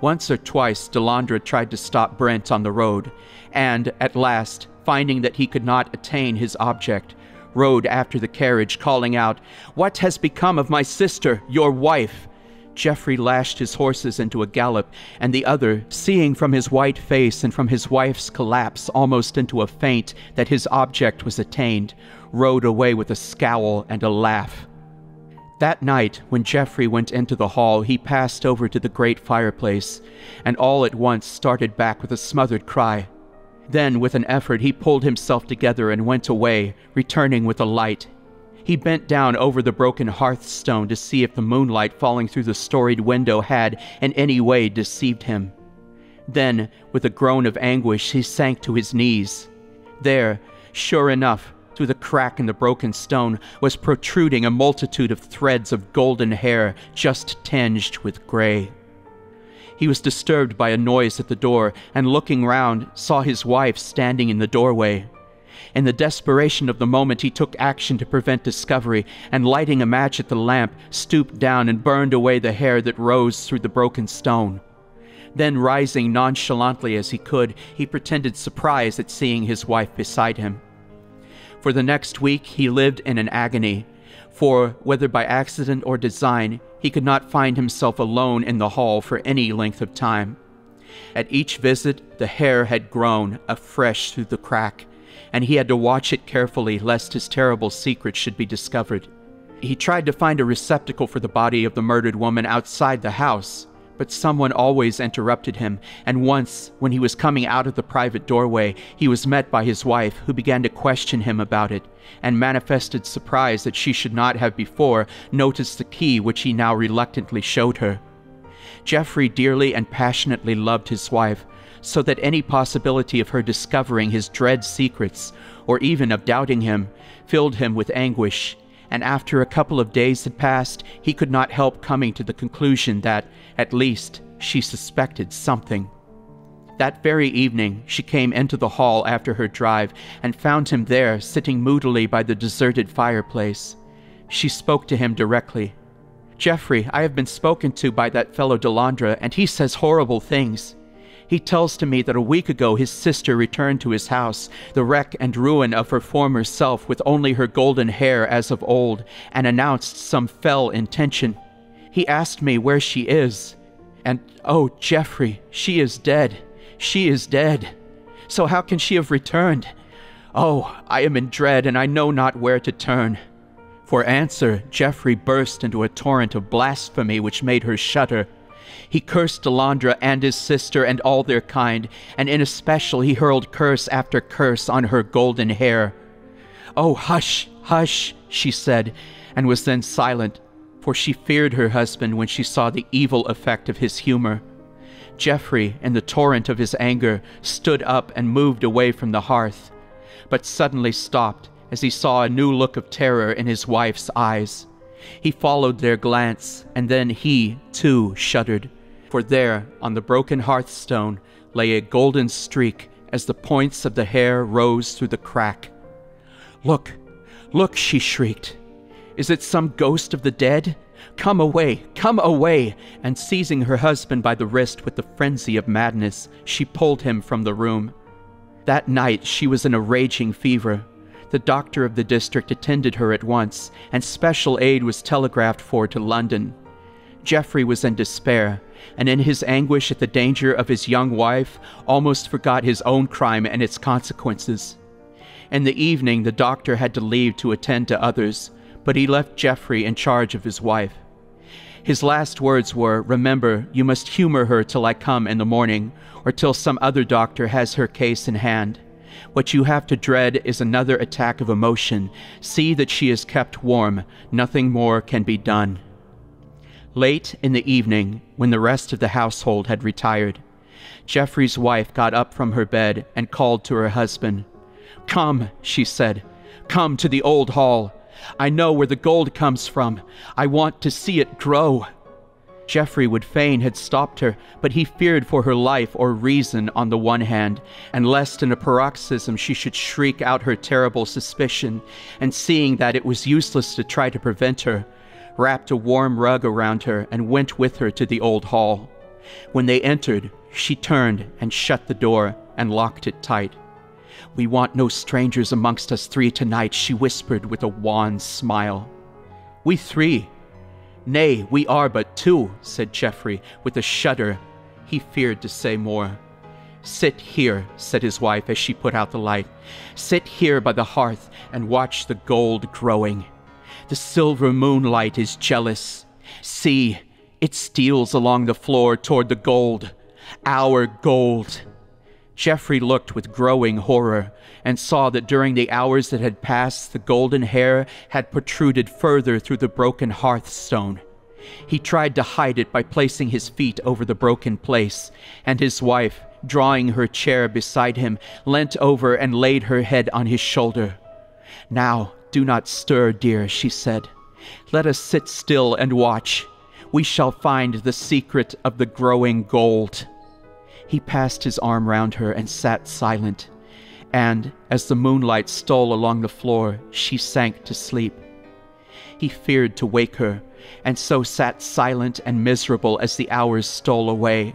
Once or twice Delandre tried to stop Brent on the road, and, at last, finding that he could not attain his object, rode after the carriage, calling out, "What has become of my sister, your wife?" Geoffrey lashed his horses into a gallop, and the other, seeing from his white face and from his wife's collapse almost into a faint that his object was attained, rode away with a scowl and a laugh. That night, when Geoffrey went into the hall, he passed over to the great fireplace, and all at once started back with a smothered cry. Then, with an effort, he pulled himself together and went away, returning with a light. He bent down over the broken hearthstone to see if the moonlight falling through the storied window had in any way deceived him. Then, with a groan of anguish, he sank to his knees. There, sure enough, through the crack in the broken stone, was protruding a multitude of threads of golden hair just tinged with gray. He was disturbed by a noise at the door, and looking round, saw his wife standing in the doorway. In the desperation of the moment, he took action to prevent discovery, and lighting a match at the lamp, stooped down and burned away the hair that rose through the broken stone. Then, rising nonchalantly as he could, he pretended surprise at seeing his wife beside him. For the next week he lived in an agony, for, whether by accident or design, he could not find himself alone in the hall for any length of time. At each visit, the hair had grown afresh through the crack, and he had to watch it carefully lest his terrible secret should be discovered. He tried to find a receptacle for the body of the murdered woman outside the house, but someone always interrupted him, and once, when he was coming out of the private doorway, he was met by his wife, who began to question him about it, and manifested surprise that she should not have before noticed the key which he now reluctantly showed her. Geoffrey dearly and passionately loved his wife, so that any possibility of her discovering his dread secrets, or even of doubting him, filled him with anguish, and after a couple of days had passed, he could not help coming to the conclusion that, at least, she suspected something. That very evening, she came into the hall after her drive, and found him there, sitting moodily by the deserted fireplace. She spoke to him directly. "Geoffrey, I have been spoken to by that fellow Delandre, and he says horrible things. He tells to me that a week ago his sister returned to his house, the wreck and ruin of her former self, with only her golden hair as of old, and announced some fell intention. He asked me where she is, and, oh, Geoffrey, she is dead. She is dead. So how can she have returned? Oh, I am in dread, and I know not where to turn." For answer, Geoffrey burst into a torrent of blasphemy which made her shudder. He cursed Delandre and his sister and all their kind, and in especial he hurled curse after curse on her golden hair. "Oh, hush, hush," she said, and was then silent, for she feared her husband when she saw the evil effect of his humor. Geoffrey, in the torrent of his anger, stood up and moved away from the hearth, but suddenly stopped as he saw a new look of terror in his wife's eyes. He followed their glance, and then he, too, shuddered, for there, on the broken hearthstone, lay a golden streak as the points of the hair rose through the crack. "Look, look," she shrieked. "Is it some ghost of the dead? Come away, come away!" And seizing her husband by the wrist with the frenzy of madness, she pulled him from the room. That night she was in a raging fever. The doctor of the district attended her at once, and special aid was telegraphed for to London. Geoffrey was in despair, and in his anguish at the danger of his young wife, almost forgot his own crime and its consequences. In the evening the doctor had to leave to attend to others, but he left Geoffrey in charge of his wife. His last words were, "Remember, you must humor her till I come in the morning, or till some other doctor has her case in hand. What you have to dread is another attack of emotion. See that she is kept warm. Nothing more can be done." Late in the evening, when the rest of the household had retired, Geoffrey's wife got up from her bed and called to her husband. "Come," she said, "come to the old hall. I know where the gold comes from. I want to see it grow." Geoffrey would fain had stopped her, but he feared for her life or reason on the one hand, and lest in a paroxysm she should shriek out her terrible suspicion, and seeing that it was useless to try to prevent her, wrapped a warm rug around her and went with her to the old hall. When they entered, she turned and shut the door and locked it tight. "We want no strangers amongst us three tonight," she whispered with a wan smile. "We three? Nay, we are but two," said Geoffrey with a shudder. He feared to say more. "Sit here," said his wife as she put out the light. "Sit here by the hearth and watch the gold growing. The silver moonlight is jealous. See, it steals along the floor toward the gold. Our gold. Geoffrey looked with growing horror and saw that during the hours that had passed, the golden hair had protruded further through the broken hearthstone. He tried to hide it by placing his feet over the broken place, and his wife, drawing her chair beside him, leant over and laid her head on his shoulder. "Now, do not stir, dear," she said. "Let us sit still and watch. We shall find the secret of the growing gold." He passed his arm round her and sat silent, and as the moonlight stole along the floor, she sank to sleep. He feared to wake her, and so sat silent and miserable as the hours stole away.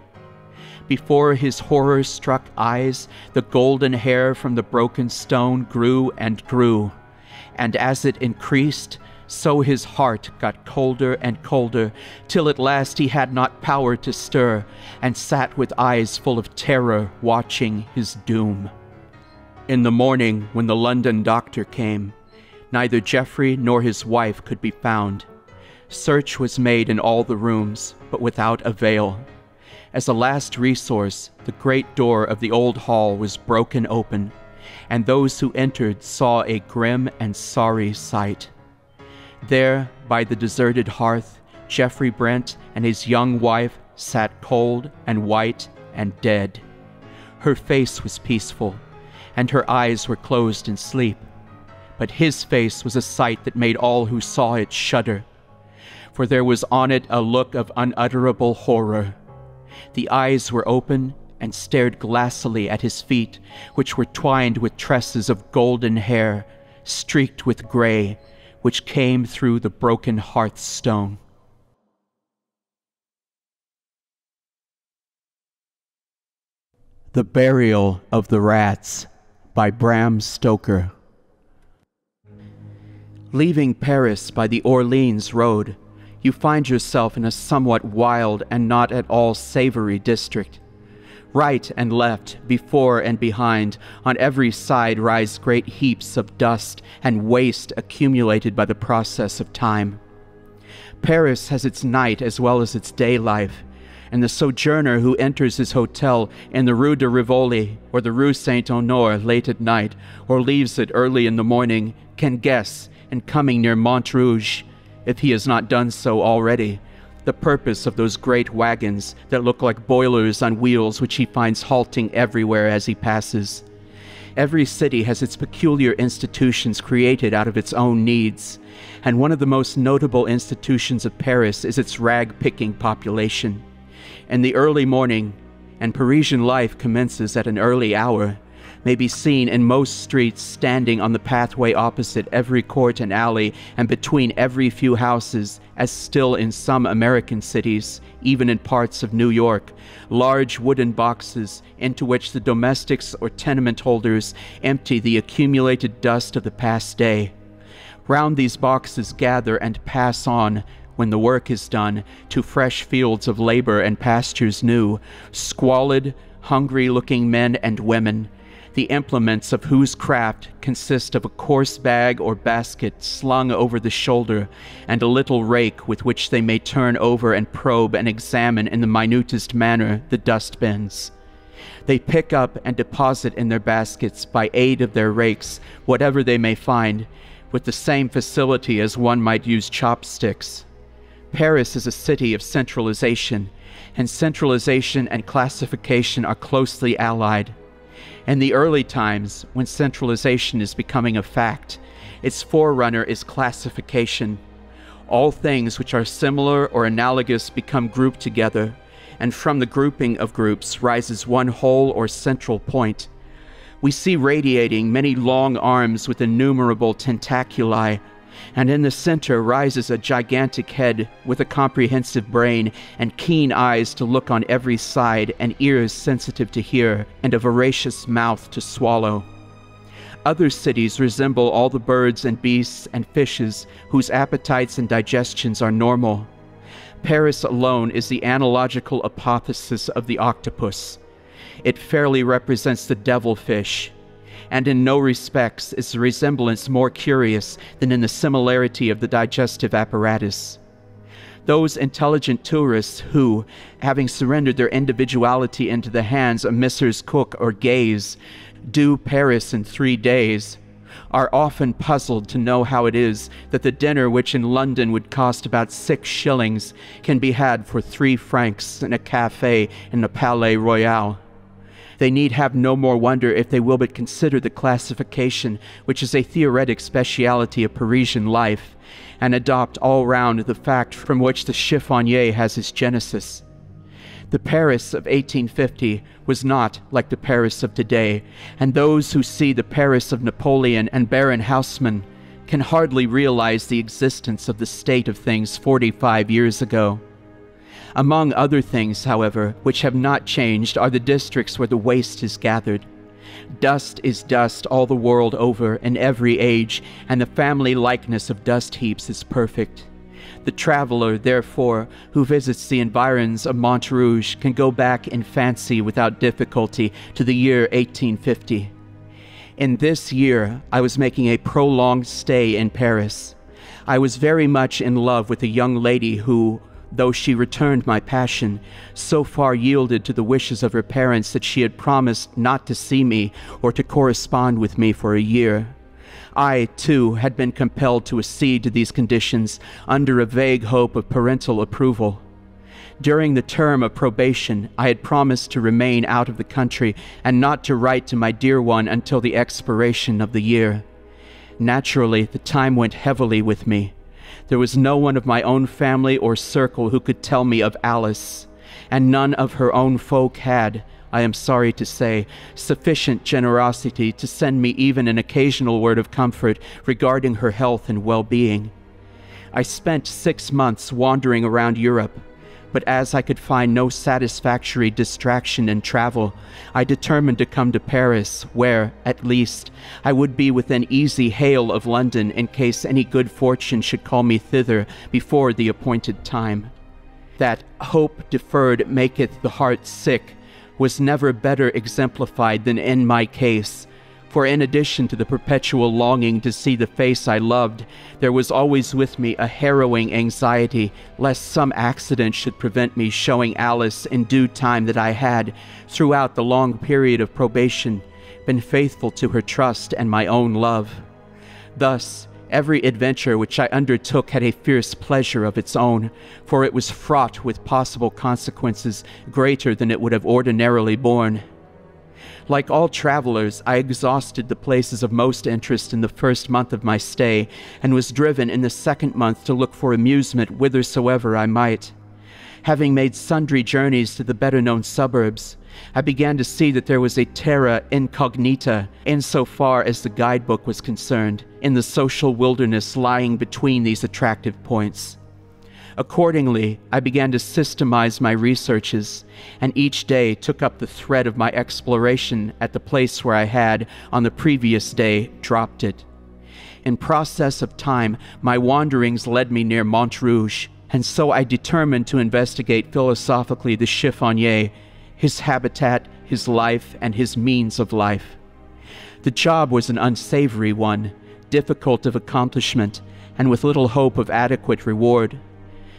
Before his horror-struck eyes, the golden hair from the broken stone grew and grew, and as it increased, so his heart got colder and colder, till at last he had not power to stir, and sat with eyes full of terror, watching his doom. In the morning, when the London doctor came, neither Geoffrey nor his wife could be found. Search was made in all the rooms, but without avail. As a last resource, the great door of the old hall was broken open, and those who entered saw a grim and sorry sight. There, by the deserted hearth, Geoffrey Brent and his young wife sat cold and white and dead. Her face was peaceful, and her eyes were closed in sleep. But his face was a sight that made all who saw it shudder, for there was on it a look of unutterable horror. The eyes were open and stared glassily at his feet, which were twined with tresses of golden hair, streaked with gray, which came through the broken hearthstone. The Burial of the Rats by Bram Stoker. Leaving Paris by the Orleans road, you find yourself in a somewhat wild and not at all savory district. Right and left, before and behind, on every side rise great heaps of dust and waste accumulated by the process of time. Paris has its night as well as its day life, and the sojourner who enters his hotel in the Rue de Rivoli or the Rue Saint-Honore late at night, or leaves it early in the morning, can guess, in coming near Montrouge, if he has not done so already, the purpose of those great wagons that look like boilers on wheels which he finds halting everywhere as he passes. Every city has its peculiar institutions created out of its own needs, and one of the most notable institutions of Paris is its rag-picking population. In the early morning, and Parisian life commences at an early hour, may be seen in most streets standing on the pathway opposite every court and alley and between every few houses, as still in some American cities, even in parts of New York, large wooden boxes into which the domestics or tenement holders empty the accumulated dust of the past day. Round these boxes gather and pass on, when the work is done, to fresh fields of labor and pastures new, squalid, hungry-looking men and women, the implements of whose craft consist of a coarse bag or basket slung over the shoulder, and a little rake with which they may turn over and probe and examine in the minutest manner the dustbins. They pick up and deposit in their baskets, by aid of their rakes, whatever they may find, with the same facility as one might use chopsticks. Paris is a city of centralization, and centralization and classification are closely allied. In the early times, when centralization is becoming a fact, its forerunner is classification. All things which are similar or analogous become grouped together, and from the grouping of groups rises one whole or central point. We see radiating many long arms with innumerable tentaculi, and in the center rises a gigantic head with a comprehensive brain and keen eyes to look on every side, and ears sensitive to hear, and a voracious mouth to swallow. Other cities resemble all the birds and beasts and fishes whose appetites and digestions are normal. Paris alone is the analogical apotheosis of the octopus. It fairly represents the devilfish. and in no respects is the resemblance more curious than in the similarity of the digestive apparatus. Those intelligent tourists who, having surrendered their individuality into the hands of Messrs. Cook or Gaze, do Paris in 3 days, are often puzzled to know how it is that the dinner which in London would cost about 6 shillings can be had for 3 francs in a café in the Palais Royal. They need have no more wonder if they will but consider the classification which is a theoretic speciality of Parisian life, and adopt all round the fact from which the chiffonnier has its genesis. The Paris of 1850 was not like the Paris of today, and those who see the Paris of Napoleon and Baron Haussmann can hardly realize the existence of the state of things 45 years ago. Among other things, however, which have not changed are the districts where the waste is gathered. Dust is dust all the world over, in every age, and the family likeness of dust heaps is perfect. The traveler, therefore, who visits the environs of Montrouge can go back in fancy without difficulty to the year 1850. In this year, I was making a prolonged stay in Paris. I was very much in love with a young lady who, though she returned my passion, so far yielded to the wishes of her parents that she had promised not to see me or to correspond with me for a year. I, too, had been compelled to accede to these conditions under a vague hope of parental approval. During the term of probation, I had promised to remain out of the country and not to write to my dear one until the expiration of the year. Naturally, the time went heavily with me. There was no one of my own family or circle who could tell me of Alice, and none of her own folk had, I am sorry to say, sufficient generosity to send me even an occasional word of comfort regarding her health and well-being. I spent 6 months wandering around Europe, but as I could find no satisfactory distraction in travel, I determined to come to Paris, where, at least, I would be within easy hail of London in case any good fortune should call me thither before the appointed time. That hope deferred maketh the heart sick was never better exemplified than in my case, for in addition to the perpetual longing to see the face I loved, there was always with me a harrowing anxiety lest some accident should prevent me showing Alice in due time that I had, throughout the long period of probation, been faithful to her trust and my own love. Thus, every adventure which I undertook had a fierce pleasure of its own, for it was fraught with possible consequences greater than it would have ordinarily borne. Like all travelers, I exhausted the places of most interest in the first month of my stay, and was driven in the second month to look for amusement whithersoever I might. Having made sundry journeys to the better-known suburbs, I began to see that there was a terra incognita, insofar as the guidebook was concerned, in the social wilderness lying between these attractive points. Accordingly, I began to systemize my researches, and each day took up the thread of my exploration at the place where I had, on the previous day, dropped it. In process of time, my wanderings led me near Montrouge, and so I determined to investigate philosophically the chiffonnier, his habitat, his life, and his means of life. The job was an unsavory one, difficult of accomplishment, and with little hope of adequate reward.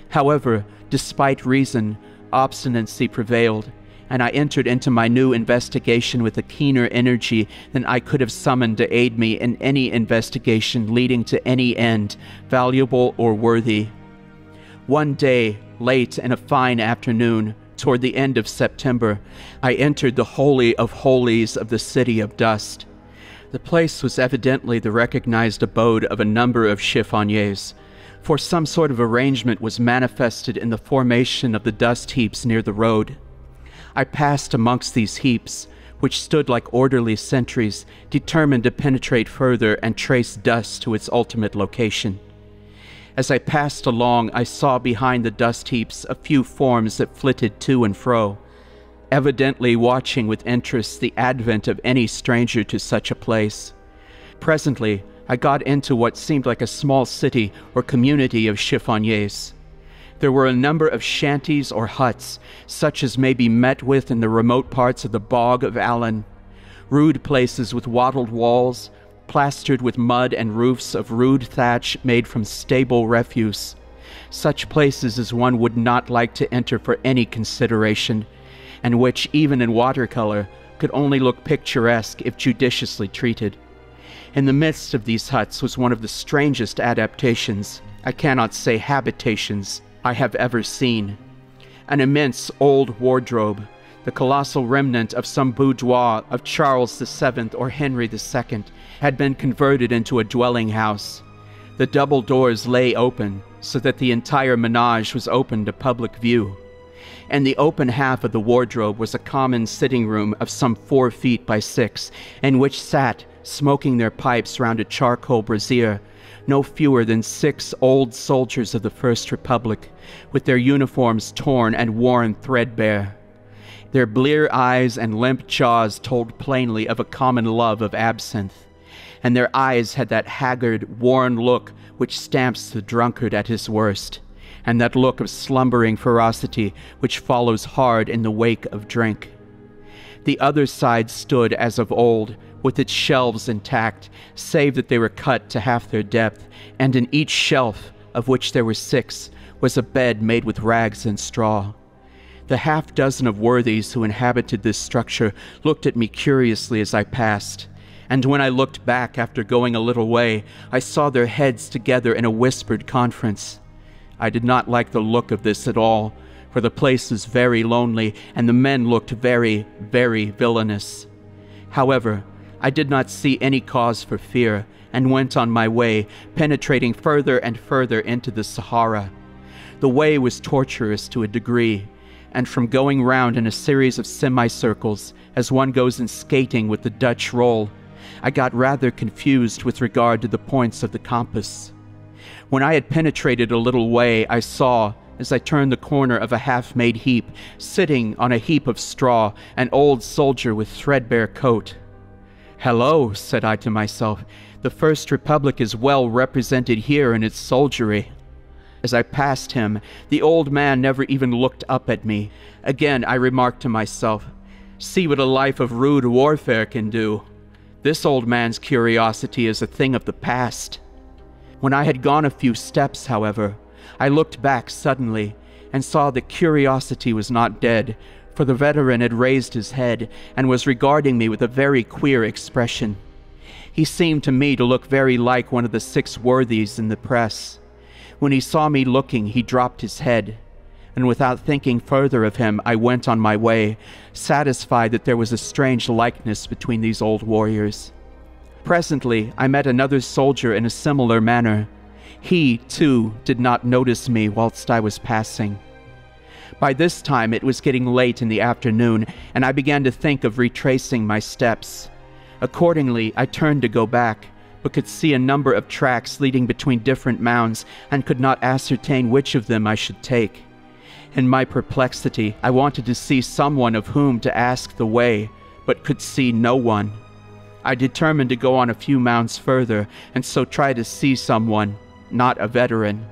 However, despite reason, obstinacy prevailed, and I entered into my new investigation with a keener energy than I could have summoned to aid me in any investigation leading to any end, valuable or worthy. One day, late in a fine afternoon, toward the end of September, I entered the Holy of Holies of the City of Dust. The place was evidently the recognized abode of a number of chiffonniers, for some sort of arrangement was manifested in the formation of the dust heaps near the road. I passed amongst these heaps, which stood like orderly sentries, determined to penetrate further and trace dust to its ultimate location. As I passed along, I saw behind the dust heaps a few forms that flitted to and fro, evidently watching with interest the advent of any stranger to such a place. Presently, I got into what seemed like a small city or community of chiffonniers. There were a number of shanties or huts, such as may be met with in the remote parts of the bog of Allen. rude places with wattled walls, plastered with mud and roofs of rude thatch made from stable refuse. Such places as one would not like to enter for any consideration, and which, even in watercolor, could only look picturesque if judiciously treated. In the midst of these huts was one of the strangest adaptations, I cannot say habitations, I have ever seen. An immense old wardrobe, the colossal remnant of some boudoir of Charles VII or Henry II, had been converted into a dwelling house. The double doors lay open, so that the entire menage was open to public view. In the open half of the wardrobe was a common sitting room of some 4 feet by 6, in which sat, smoking their pipes round a charcoal brazier, no fewer than 6 old soldiers of the First Republic, with their uniforms torn and worn threadbare. Their blear eyes and limp jaws told plainly of a common love of absinthe, and their eyes had that haggard, worn look which stamps the drunkard at his worst, and that look of slumbering ferocity which follows hard in the wake of drink. The other side stood as of old, with its shelves intact, save that they were cut to half their depth, and in each shelf, of which there were 6, was a bed made with rags and straw. The half-dozen of worthies who inhabited this structure looked at me curiously as I passed, and when I looked back after going a little way, I saw their heads together in a whispered conference. I did not like the look of this at all, for the place was very lonely, and the men looked very, very villainous. However, I did not see any cause for fear, and went on my way, penetrating further and further into the Sahara. The way was tortuous to a degree, and from going round in a series of semicircles, as one goes in skating with the Dutch roll, I got rather confused with regard to the points of the compass. When I had penetrated a little way, I saw, as I turned the corner of a half-made heap, sitting on a heap of straw, an old soldier with threadbare coat. "Hello," said I to myself, "the First Republic is well represented here in its soldiery." As I passed him, the old man never even looked up at me. Again I remarked to myself, "See what a life of rude warfare can do. This old man's curiosity is a thing of the past." When I had gone a few steps, however, I looked back suddenly, and saw that curiosity was not dead, for the veteran had raised his head, and was regarding me with a very queer expression. He seemed to me to look very like one of the 6 worthies in the press. When he saw me looking, he dropped his head, and without thinking further of him, I went on my way, satisfied that there was a strange likeness between these old warriors. Presently, I met another soldier in a similar manner. He, too, did not notice me whilst I was passing. By this time it was getting late in the afternoon, and I began to think of retracing my steps. Accordingly, I turned to go back, but could see a number of tracks leading between different mounds, and could not ascertain which of them I should take. In my perplexity, I wanted to see someone of whom to ask the way, but could see no one. I determined to go on a few mounds further, and so try to see someone, not a veteran.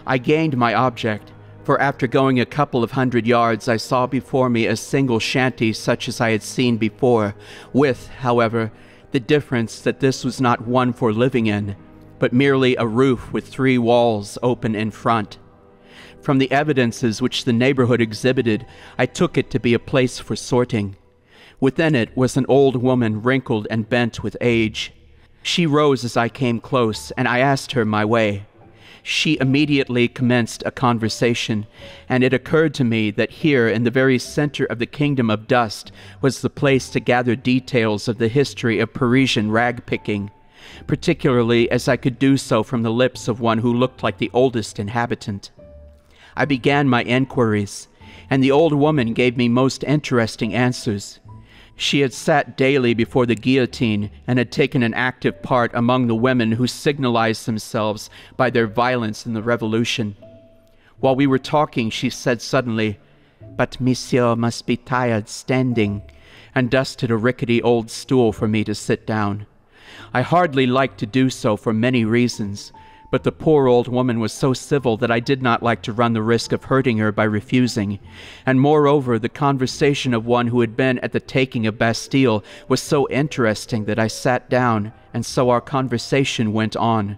I gained my object, for after going a couple of 100 yards, I saw before me a single shanty such as I had seen before, with, however, the difference that this was not one for living in, but merely a roof with 3 walls open in front. From the evidences which the neighborhood exhibited, I took it to be a place for sorting. Within it was an old woman, wrinkled and bent with age. She rose as I came close, and I asked her my way. She immediately commenced a conversation, and it occurred to me that here, in the very center of the kingdom of dust, was the place to gather details of the history of Parisian rag-picking, particularly as I could do so from the lips of one who looked like the oldest inhabitant. I began my enquiries, and the old woman gave me most interesting answers. She had sat daily before the guillotine and had taken an active part among the women who signalized themselves by their violence in the Revolution. While we were talking, she said suddenly, "But monsieur must be tired standing," and dusted a rickety old stool for me to sit down. I hardly liked to do so for many reasons, But the poor old woman was so civil that I did not like to run the risk of hurting her by refusing, and moreover, the conversation of one who had been at the taking of Bastille was so interesting that I sat down, and so our conversation went on.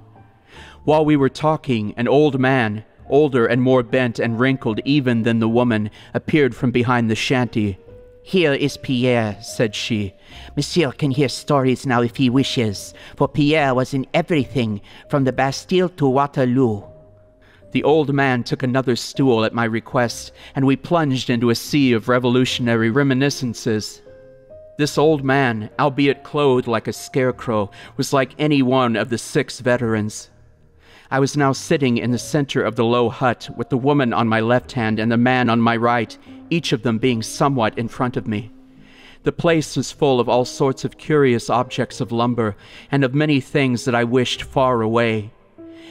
While we were talking, an old man, older and more bent and wrinkled even than the woman, appeared from behind the shanty. "Here is Pierre," said she. "Monsieur can hear stories now if he wishes, for Pierre was in everything, from the Bastille to Waterloo." The old man took another stool at my request, and we plunged into a sea of revolutionary reminiscences. This old man, albeit clothed like a scarecrow, was like any one of the 6 veterans. I was now sitting in the center of the low hut, with the woman on my left hand and the man on my right, each of them being somewhat in front of me. The place was full of all sorts of curious objects of lumber, and of many things that I wished far away.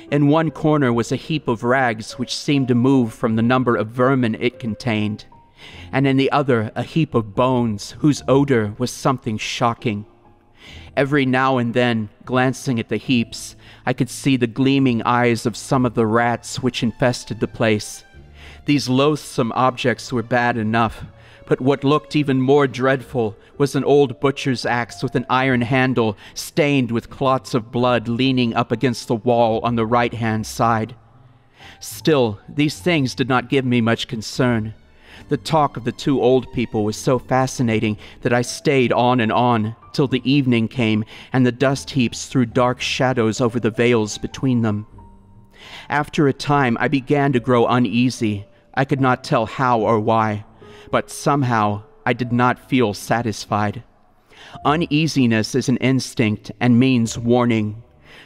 In one corner was a heap of rags which seemed to move from the number of vermin it contained, and in the other a heap of bones whose odor was something shocking. Every now and then, glancing at the heaps, I could see the gleaming eyes of some of the rats which infested the place. These loathsome objects were bad enough, but what looked even more dreadful was an old butcher's axe with an iron handle stained with clots of blood leaning up against the wall on the right-hand side. Still, these things did not give me much concern. The talk of the 2 old people was so fascinating that I stayed on till the evening came and the dust heaps threw dark shadows over the veils between them. After a time, I began to grow uneasy. I could not tell how or why, but somehow I did not feel satisfied. Uneasiness is an instinct and means warning.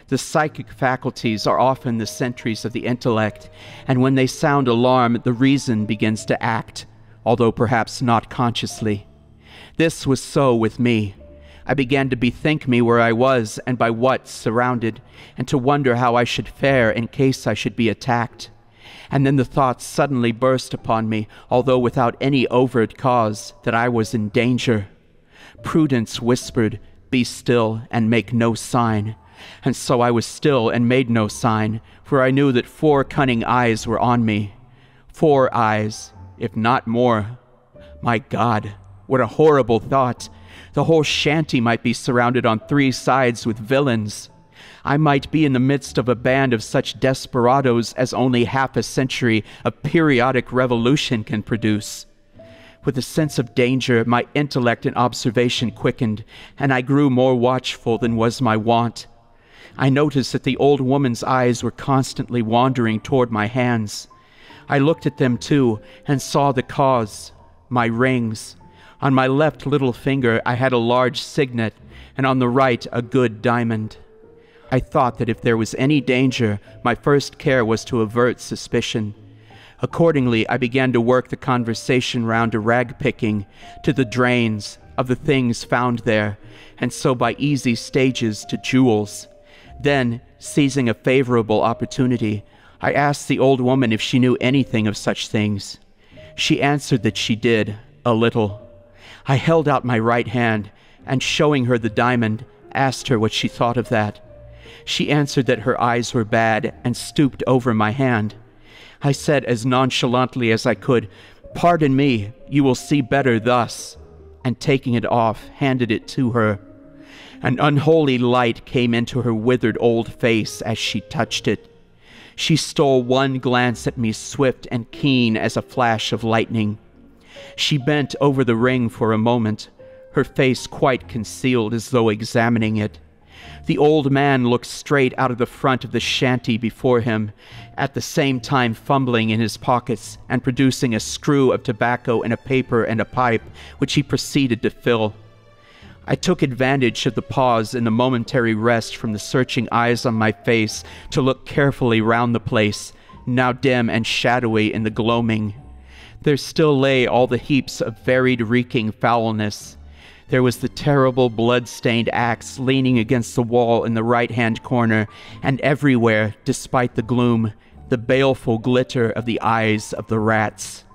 The psychic faculties are often the sentries of the intellect, and when they sound alarm, the reason begins to act, although perhaps not consciously. This was so with me. I began to bethink me where I was and by what surrounded, and to wonder how I should fare in case I should be attacked. And then the thought suddenly burst upon me, although without any overt cause, that I was in danger. Prudence whispered, "Be still and make no sign." And so I was still and made no sign, for I knew that 4 cunning eyes were on me. 4 eyes, if not more. My God, what a horrible thought! The whole shanty might be surrounded on 3 sides with villains. I might be in the midst of a band of such desperadoes as only half a century of periodic revolution can produce. With a sense of danger, my intellect and observation quickened, and I grew more watchful than was my wont. I noticed that the old woman's eyes were constantly wandering toward my hands. I looked at them too, and saw the cause: my rings. On my left little finger I had a large signet, and on the right a good diamond. I thought that if there was any danger, my first care was to avert suspicion. Accordingly, I began to work the conversation round to rag-picking, to the drains of the things found there, and so by easy stages to jewels. Then, seizing a favorable opportunity, I asked the old woman if she knew anything of such things. She answered that she did, a little. I held out my right hand, and showing her the diamond, asked her what she thought of that. She answered that her eyes were bad, and stooped over my hand. I said as nonchalantly as I could, "Pardon me, you will see better thus," and taking it off, handed it to her. An unholy light came into her withered old face as she touched it. She stole one glance at me, swift and keen as a flash of lightning. She bent over the ring for a moment, her face quite concealed as though examining it. The old man looked straight out of the front of the shanty before him, at the same time fumbling in his pockets and producing a screw of tobacco and a paper and a pipe, which he proceeded to fill. I took advantage of the pause and the momentary rest from the searching eyes on my face to look carefully round the place, now dim and shadowy in the gloaming. There still lay all the heaps of varied reeking foulness. There was the terrible blood-stained axe leaning against the wall in the right-hand corner, and everywhere, despite the gloom, the baleful glitter of the eyes of the rats.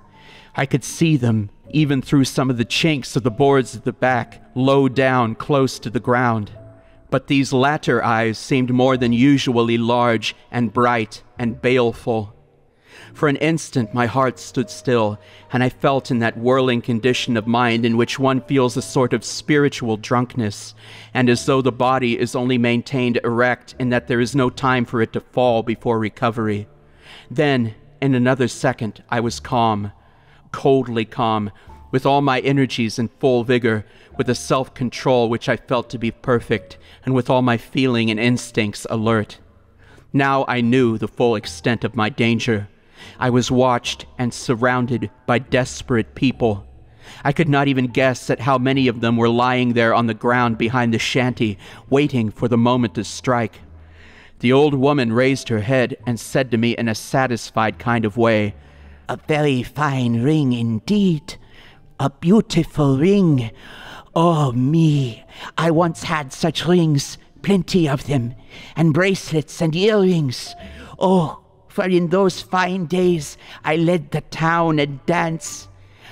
I could see them, even through some of the chinks of the boards at the back, low down, close to the ground. But these latter eyes seemed more than usually large and bright and baleful. For an instant my heart stood still, and I felt in that whirling condition of mind in which one feels a sort of spiritual drunkenness, and as though the body is only maintained erect in that there is no time for it to fall before recovery. Then, in another second, I was calm, coldly calm, with all my energies in full vigor, with a self-control which I felt to be perfect, and with all my feeling and instincts alert. Now I knew the full extent of my danger. I was watched and surrounded by desperate people. I could not even guess at how many of them were lying there on the ground behind the shanty, waiting for the moment to strike. The old woman raised her head and said to me in a satisfied kind of way, "A very fine ring indeed. A beautiful ring. Oh me, I once had such rings, plenty of them, and bracelets and earrings. Oh, for in those fine days I led the town a dance.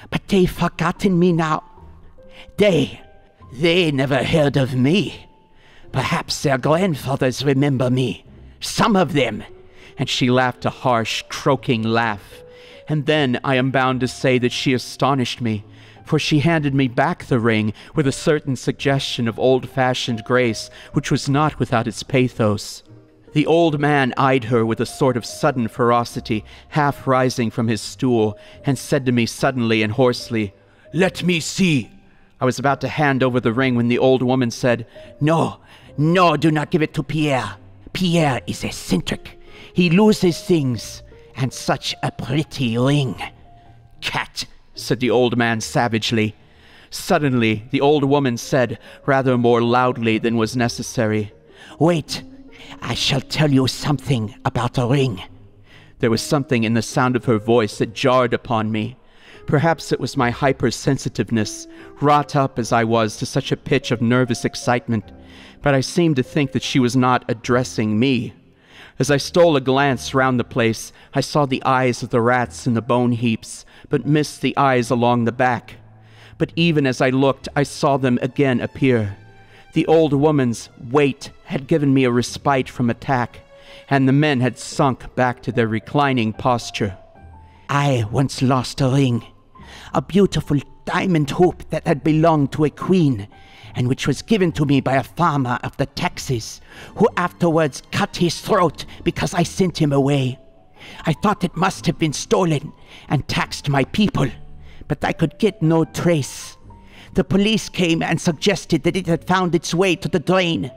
But they've forgotten me now. They never heard of me. Perhaps their grandfathers remember me. Some of them." And she laughed a harsh, croaking laugh. And then I am bound to say that she astonished me, for she handed me back the ring with a certain suggestion of old-fashioned grace which was not without its pathos. The old man eyed her with a sort of sudden ferocity, half rising from his stool, and said to me suddenly and hoarsely, "Let me see." I was about to hand over the ring when the old woman said, No, do not give it to Pierre. Pierre is eccentric. He loses things, and such a pretty ring." "Cat," said the old man savagely. Suddenly, the old woman said, rather more loudly than was necessary, "Wait, I shall tell you something about the ring." There was something in the sound of her voice that jarred upon me. Perhaps it was my hypersensitiveness, wrought up as I was to such a pitch of nervous excitement, but I seemed to think that she was not addressing me. As I stole a glance round the place, I saw the eyes of the rats in the bone heaps, but missed the eyes along the back. But even as I looked, I saw them again appear. The old woman's weight had given me a respite from attack, and the men had sunk back to their reclining posture. "I once lost a ring, a beautiful diamond hoop that had belonged to a queen, and which was given to me by a farmer of the Texas, who afterwards cut his throat because I sent him away. I thought it must have been stolen, and taxed my people, but I could get no trace. The police came and suggested that it had found its way to the drain.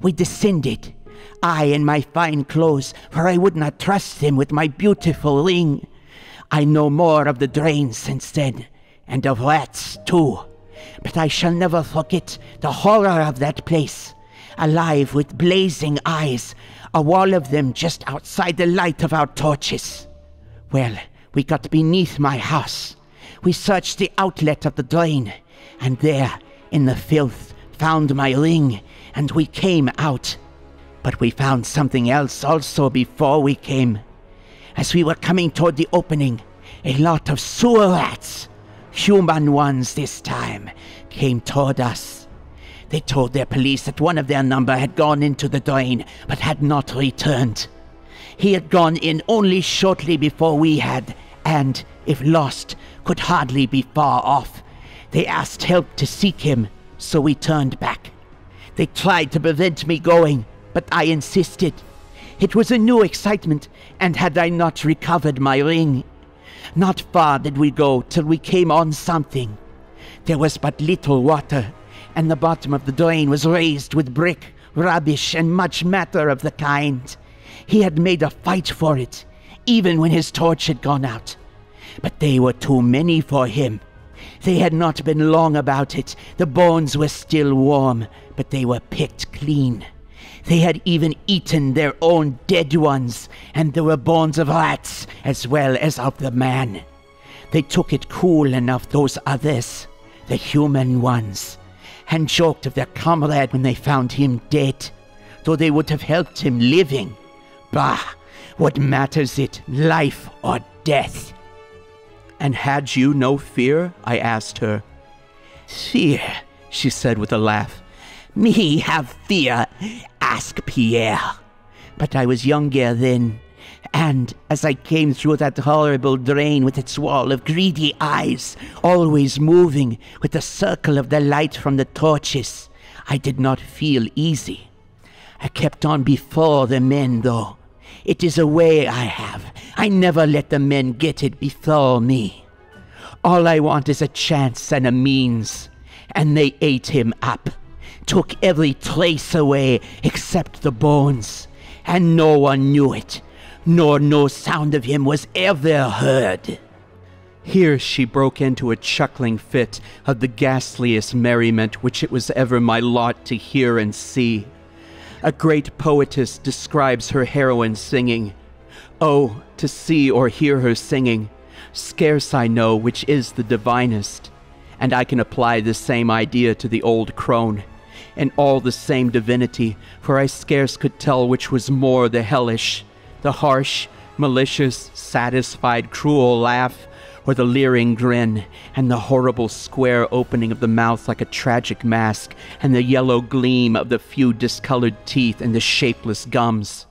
We descended, I in my fine clothes, for I would not trust them with my beautiful ring. I know more of the drain since then, and of rats too. But I shall never forget the horror of that place, alive with blazing eyes, a wall of them just outside the light of our torches. Well, we got beneath my house. We searched the outlet of the drain, and there, in the filth, found my ring, and we came out. But we found something else also before we came. As we were coming toward the opening, a lot of sewer rats, human ones this time, came toward us. They told their police that one of their number had gone into the drain, but had not returned. He had gone in only shortly before we had, and, if lost, could hardly be far off. They asked help to seek him, so we turned back. They tried to prevent me going, but I insisted. It was a new excitement, and had I not recovered my ring? Not far did we go till we came on something. There was but little water, and the bottom of the drain was raised with brick, rubbish, and much matter of the kind. He had made a fight for it, even when his torch had gone out. But they were too many for him. They had not been long about it. The bones were still warm, but they were picked clean. They had even eaten their own dead ones, and there were bones of rats as well as of the man. They took it cool enough, those others, the human ones, and joked of their comrade when they found him dead, though they would have helped him living. Bah! What matters it, life or death? "And had you no fear?" I asked her. "Fear," she said with a laugh.
Me have fear? Ask Pierre. But I was younger then, and as I came through that horrible drain with its wall of greedy eyes, always moving with the circle of the light from the torches, I did not feel easy. I kept on before the men, though. It is a way I have. I never let the men get it before me. All I want is a chance and a means. And they ate him up. Took every trace away except the bones. And no one knew it. Nor no sound of him was ever heard.
Here she broke into a chuckling fit of the ghastliest merriment which it was ever my lot to hear and see. A great poetess describes her heroine singing. Oh, to see or hear her singing, scarce I know which is the divinest. And I can apply the same idea to the old crone, and all the same divinity, for I scarce could tell which was more the hellish, the harsh, malicious, satisfied, cruel laugh, or the leering grin, and the horrible square opening of the mouth like a tragic mask, and the yellow gleam of the few discolored teeth and the shapeless gums.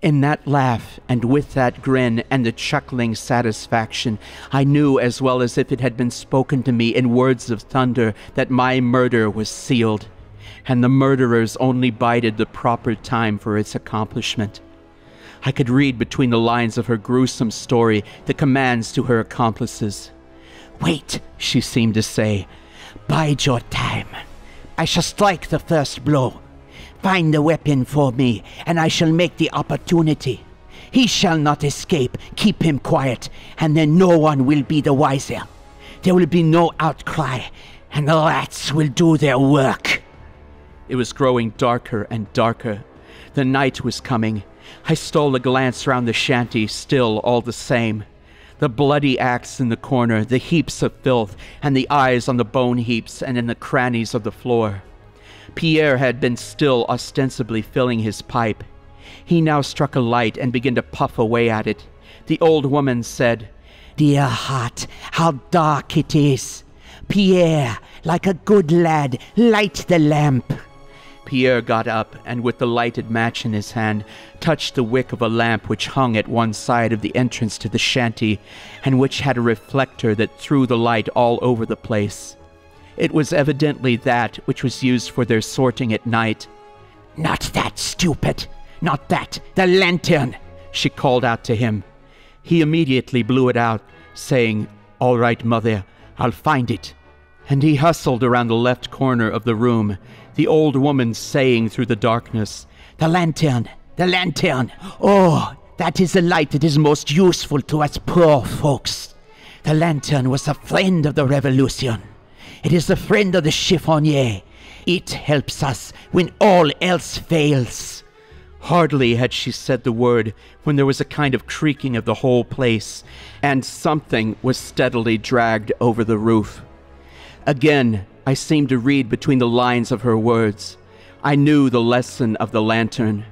In that laugh, and with that grin, and the chuckling satisfaction, I knew as well as if it had been spoken to me in words of thunder that my murder was sealed, and the murderers only bided the proper time for its accomplishment. I could read between the lines of her gruesome story the commands to her accomplices.
Wait, she seemed to say. Bide your time. I shall strike the first blow. Find the weapon for me, and I shall make the opportunity. He shall not escape. Keep him quiet, and then no one will be the wiser. There will be no outcry, and the rats will do their work.
It was growing darker and darker. The night was coming. I stole a glance round the shanty, still all the same. The bloody axe in the corner, the heaps of filth, and the eyes on the bone heaps and in the crannies of the floor. Pierre had been still ostensibly filling his pipe. He now struck a light and began to puff away at it. The old woman said,
Dear heart, how dark it is. Pierre, like a good lad, light the lamp.
Pierre got up, and with the lighted match in his hand, touched the wick of a lamp which hung at one side of the entrance to the shanty, and which had a reflector that threw the light all over the place. It was evidently that which was used for their sorting at night.
Not that, stupid! Not that! The lantern!
She called out to him. He immediately blew it out, saying, All right, mother, I'll find it. And he hustled around the left corner of the room, the old woman saying through the darkness,
The lantern! The lantern! Oh, that is the light that is most useful to us poor folks. The lantern was a friend of the revolution. It is the friend of the chiffonnier. It helps us when all else fails.
Hardly had she said the word when there was a kind of creaking of the whole place, and something was steadily dragged over the roof. Again, I seemed to read between the lines of her words. I knew the lesson of the lantern.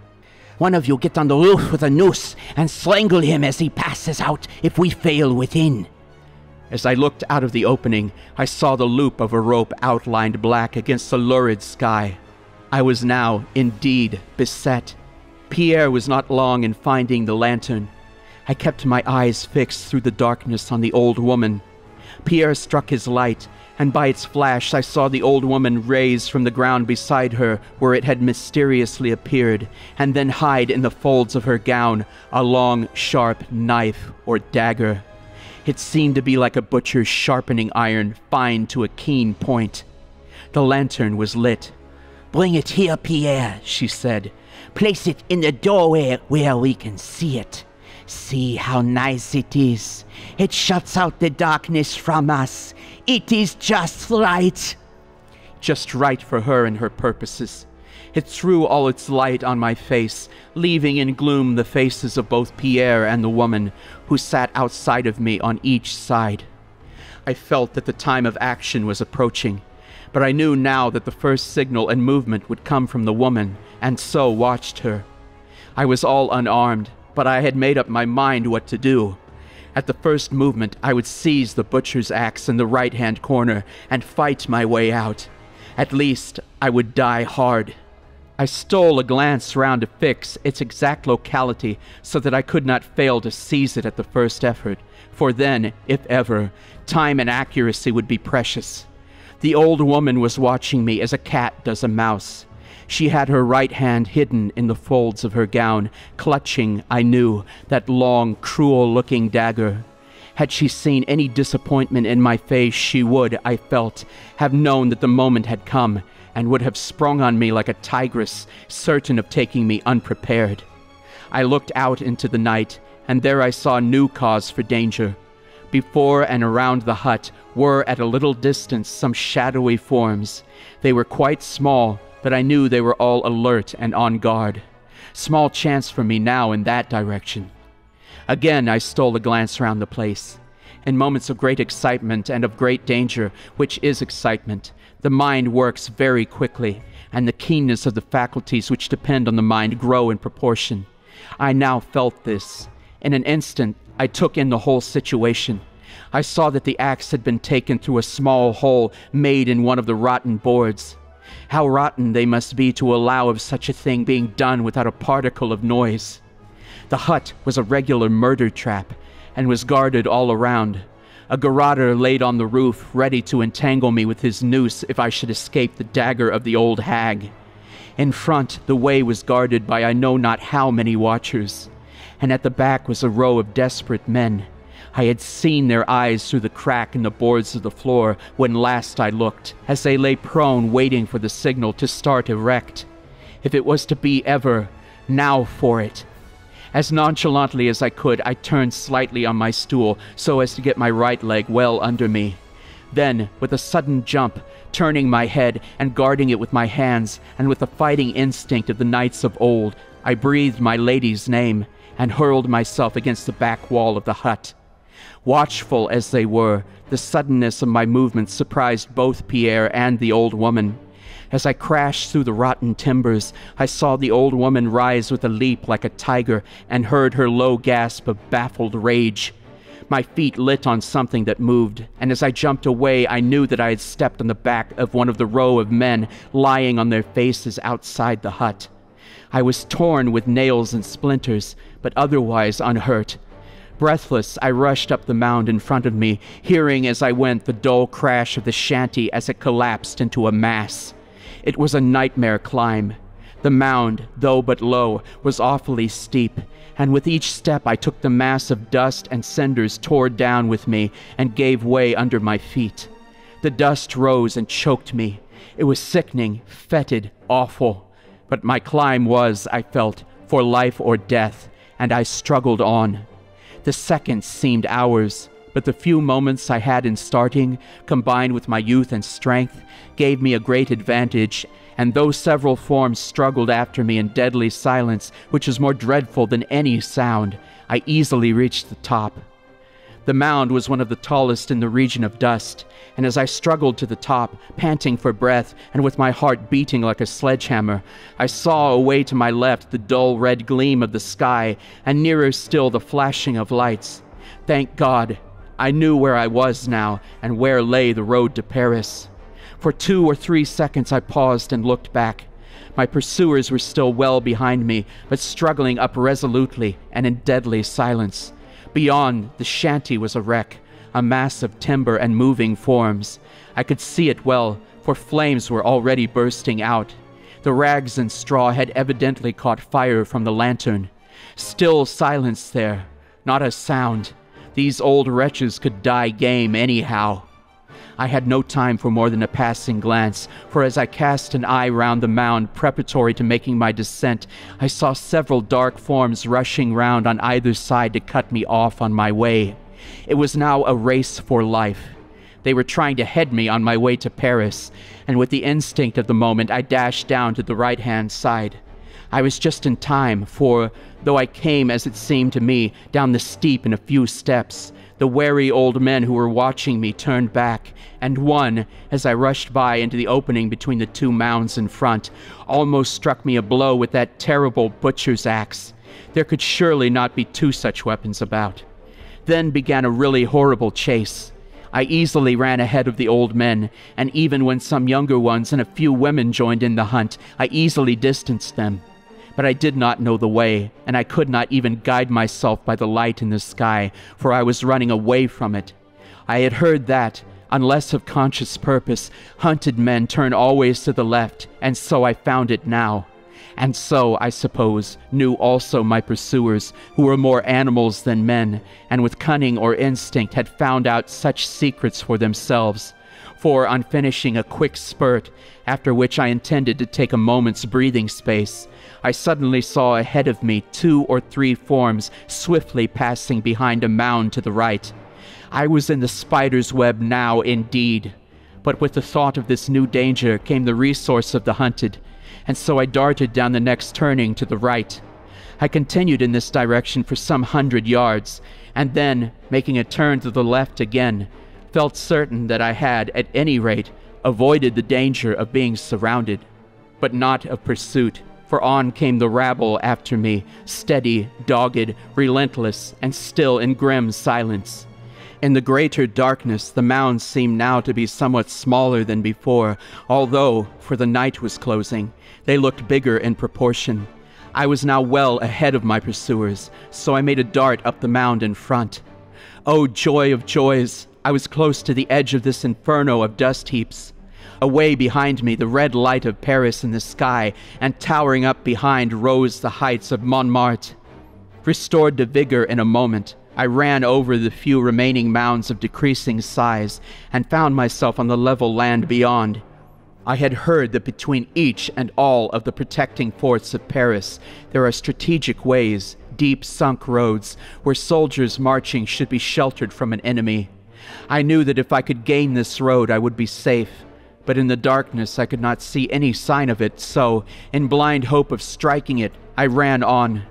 One of you get on the roof with a noose and strangle him as he passes out if we fail within.
As I looked out of the opening, I saw the loop of a rope outlined black against the lurid sky. I was now, indeed, beset. Pierre was not long in finding the lantern. I kept my eyes fixed through the darkness on the old woman. Pierre struck his light, and by its flash I saw the old woman raise from the ground beside her where it had mysteriously appeared, and then hide in the folds of her gown a long, sharp knife or dagger. It seemed to be like a butcher's sharpening iron, fine to a keen point. The lantern was lit.
Bring it here, Pierre, she said. Place it in the doorway where we can see it. See how nice it is. It shuts out the darkness from us. It is just right.
Just right for her and her purposes. It threw all its light on my face, leaving in gloom the faces of both Pierre and the woman, who sat outside of me on each side. I felt that the time of action was approaching, but I knew now that the first signal and movement would come from the woman, and so watched her. I was all unarmed, but I had made up my mind what to do. At the first movement, I would seize the butcher's axe in the right-hand corner and fight my way out. At least I would die hard. I stole a glance round to fix its exact locality so that I could not fail to seize it at the first effort, for then, if ever, time and accuracy would be precious. The old woman was watching me as a cat does a mouse. She had her right hand hidden in the folds of her gown, clutching, I knew, that long, cruel-looking dagger. Had she seen any disappointment in my face, she would, I felt, have known that the moment had come, and would have sprung on me like a tigress, certain of taking me unprepared. I looked out into the night, and there I saw new cause for danger. Before and around the hut were at a little distance some shadowy forms. They were quite small, but I knew they were all alert and on guard. Small chance for me now in that direction. Again I stole a glance round the place. In moments of great excitement and of great danger, which is excitement, the mind works very quickly, and the keenness of the faculties which depend on the mind grow in proportion. I now felt this. In an instant, I took in the whole situation. I saw that the axe had been taken through a small hole made in one of the rotten boards. How rotten they must be to allow of such a thing being done without a particle of noise. The hut was a regular murder trap, and was guarded all around. A garroter laid on the roof, ready to entangle me with his noose if I should escape the dagger of the old hag. In front, the way was guarded by I know not how many watchers, and at the back was a row of desperate men. I had seen their eyes through the crack in the boards of the floor when last I looked, as they lay prone waiting for the signal to start erect. If it was to be ever, now for it. As nonchalantly as I could, I turned slightly on my stool so as to get my right leg well under me. Then, with a sudden jump, turning my head and guarding it with my hands, and with the fighting instinct of the knights of old, I breathed my lady's name and hurled myself against the back wall of the hut. Watchful as they were, the suddenness of my movements surprised both Pierre and the old woman. As I crashed through the rotten timbers, I saw the old woman rise with a leap like a tiger and heard her low gasp of baffled rage. My feet lit on something that moved, and as I jumped away, I knew that I had stepped on the back of one of the row of men lying on their faces outside the hut. I was torn with nails and splinters, but otherwise unhurt. Breathless, I rushed up the mound in front of me, hearing as I went the dull crash of the shanty as it collapsed into a mass. It was a nightmare climb. The mound, though but low, was awfully steep, and with each step I took the mass of dust and cinders tore down with me and gave way under my feet. The dust rose and choked me. It was sickening, fetid, awful. But my climb was, I felt, for life or death, and I struggled on. The seconds seemed hours, but the few moments I had in starting, combined with my youth and strength, gave me a great advantage, and though several forms struggled after me in deadly silence, which was more dreadful than any sound, I easily reached the top. The mound was one of the tallest in the region of dust, and as I struggled to the top, panting for breath and with my heart beating like a sledgehammer, I saw away to my left the dull red gleam of the sky, and nearer still the flashing of lights. Thank God! I knew where I was now, and where lay the road to Paris. For 2 or 3 seconds I paused and looked back. My pursuers were still well behind me, but struggling up resolutely and in deadly silence. Beyond, the shanty was a wreck, a mass of timber and moving forms. I could see it well, for flames were already bursting out. The rags and straw had evidently caught fire from the lantern. Still silence there, not a sound. These old wretches could die game anyhow. I had no time for more than a passing glance, for as I cast an eye round the mound preparatory to making my descent, I saw several dark forms rushing round on either side to cut me off on my way. It was now a race for life. They were trying to head me on my way to Paris, and with the instinct of the moment I dashed down to the right-hand side. I was just in time, for, though I came, as it seemed to me, down the steep in a few steps, the wary old men who were watching me turned back, and one, as I rushed by into the opening between the 2 mounds in front, almost struck me a blow with that terrible butcher's axe. There could surely not be 2 such weapons about. Then began a really horrible chase. I easily ran ahead of the old men, and even when some younger ones and a few women joined in the hunt, I easily distanced them. But I did not know the way, and I could not even guide myself by the light in the sky, for I was running away from it. I had heard that, unless of conscious purpose, hunted men turn always to the left, and so I found it now. And so, I suppose, knew also my pursuers, who were more animals than men, and with cunning or instinct had found out such secrets for themselves. For, on finishing a quick spurt, after which I intended to take a moment's breathing space, I suddenly saw ahead of me 2 or 3 forms swiftly passing behind a mound to the right. I was in the spider's web now, indeed. But with the thought of this new danger came the resource of the hunted, and so I darted down the next turning to the right. I continued in this direction for some 100 yards, and then, making a turn to the left again, felt certain that I had, at any rate, avoided the danger of being surrounded, but not of pursuit, for on came the rabble after me, steady, dogged, relentless, and still in grim silence. In the greater darkness, the mounds seemed now to be somewhat smaller than before, although, for the night was closing, they looked bigger in proportion. I was now well ahead of my pursuers, so I made a dart up the mound in front. Oh, joy of joys! I was close to the edge of this inferno of dust heaps. Away behind me, the red light of Paris in the sky, and towering up behind rose the heights of Montmartre. Restored to vigor in a moment, I ran over the few remaining mounds of decreasing size, and found myself on the level land beyond. I had heard that between each and all of the protecting forts of Paris, there are strategic ways, deep sunk roads, where soldiers marching should be sheltered from an enemy. I knew that if I could gain this road, I would be safe, but in the darkness I could not see any sign of it, so, in blind hope of striking it, I ran on.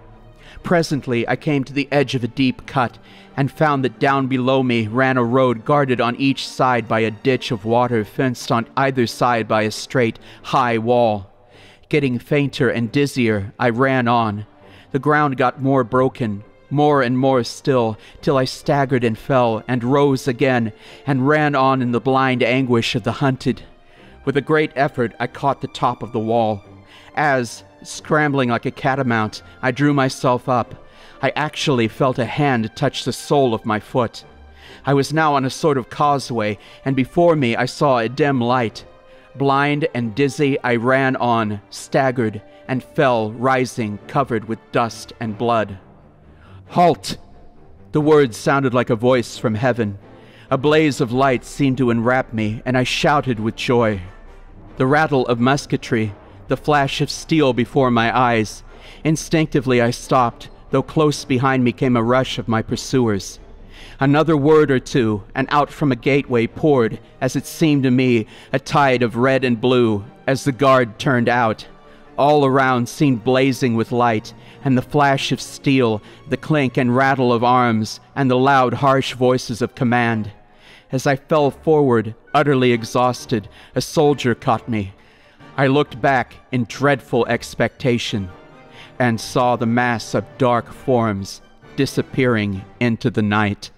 Presently I came to the edge of a deep cut, and found that down below me ran a road guarded on each side by a ditch of water fenced on either side by a straight, high wall. Getting fainter and dizzier, I ran on. The ground got more broken, more and more still, till I staggered and fell, and rose again, and ran on in the blind anguish of the hunted. With a great effort I caught the top of the wall. As, scrambling like a catamount, I drew myself up, I actually felt a hand touch the sole of my foot. I was now on a sort of causeway, and before me I saw a dim light. Blind and dizzy, I ran on, staggered, and fell, rising, covered with dust and blood. "Halt!" The words sounded like a voice from heaven. A blaze of light seemed to enwrap me, and I shouted with joy. The rattle of musketry, the flash of steel before my eyes. Instinctively I stopped, though close behind me came a rush of my pursuers. Another word or two, and out from a gateway poured, as it seemed to me, a tide of red and blue, as the guard turned out. All around seemed blazing with light, and the flash of steel, the clink and rattle of arms, and the loud, harsh voices of command. As I fell forward, utterly exhausted, a soldier caught me. I looked back in dreadful expectation, and saw the mass of dark forms disappearing into the night.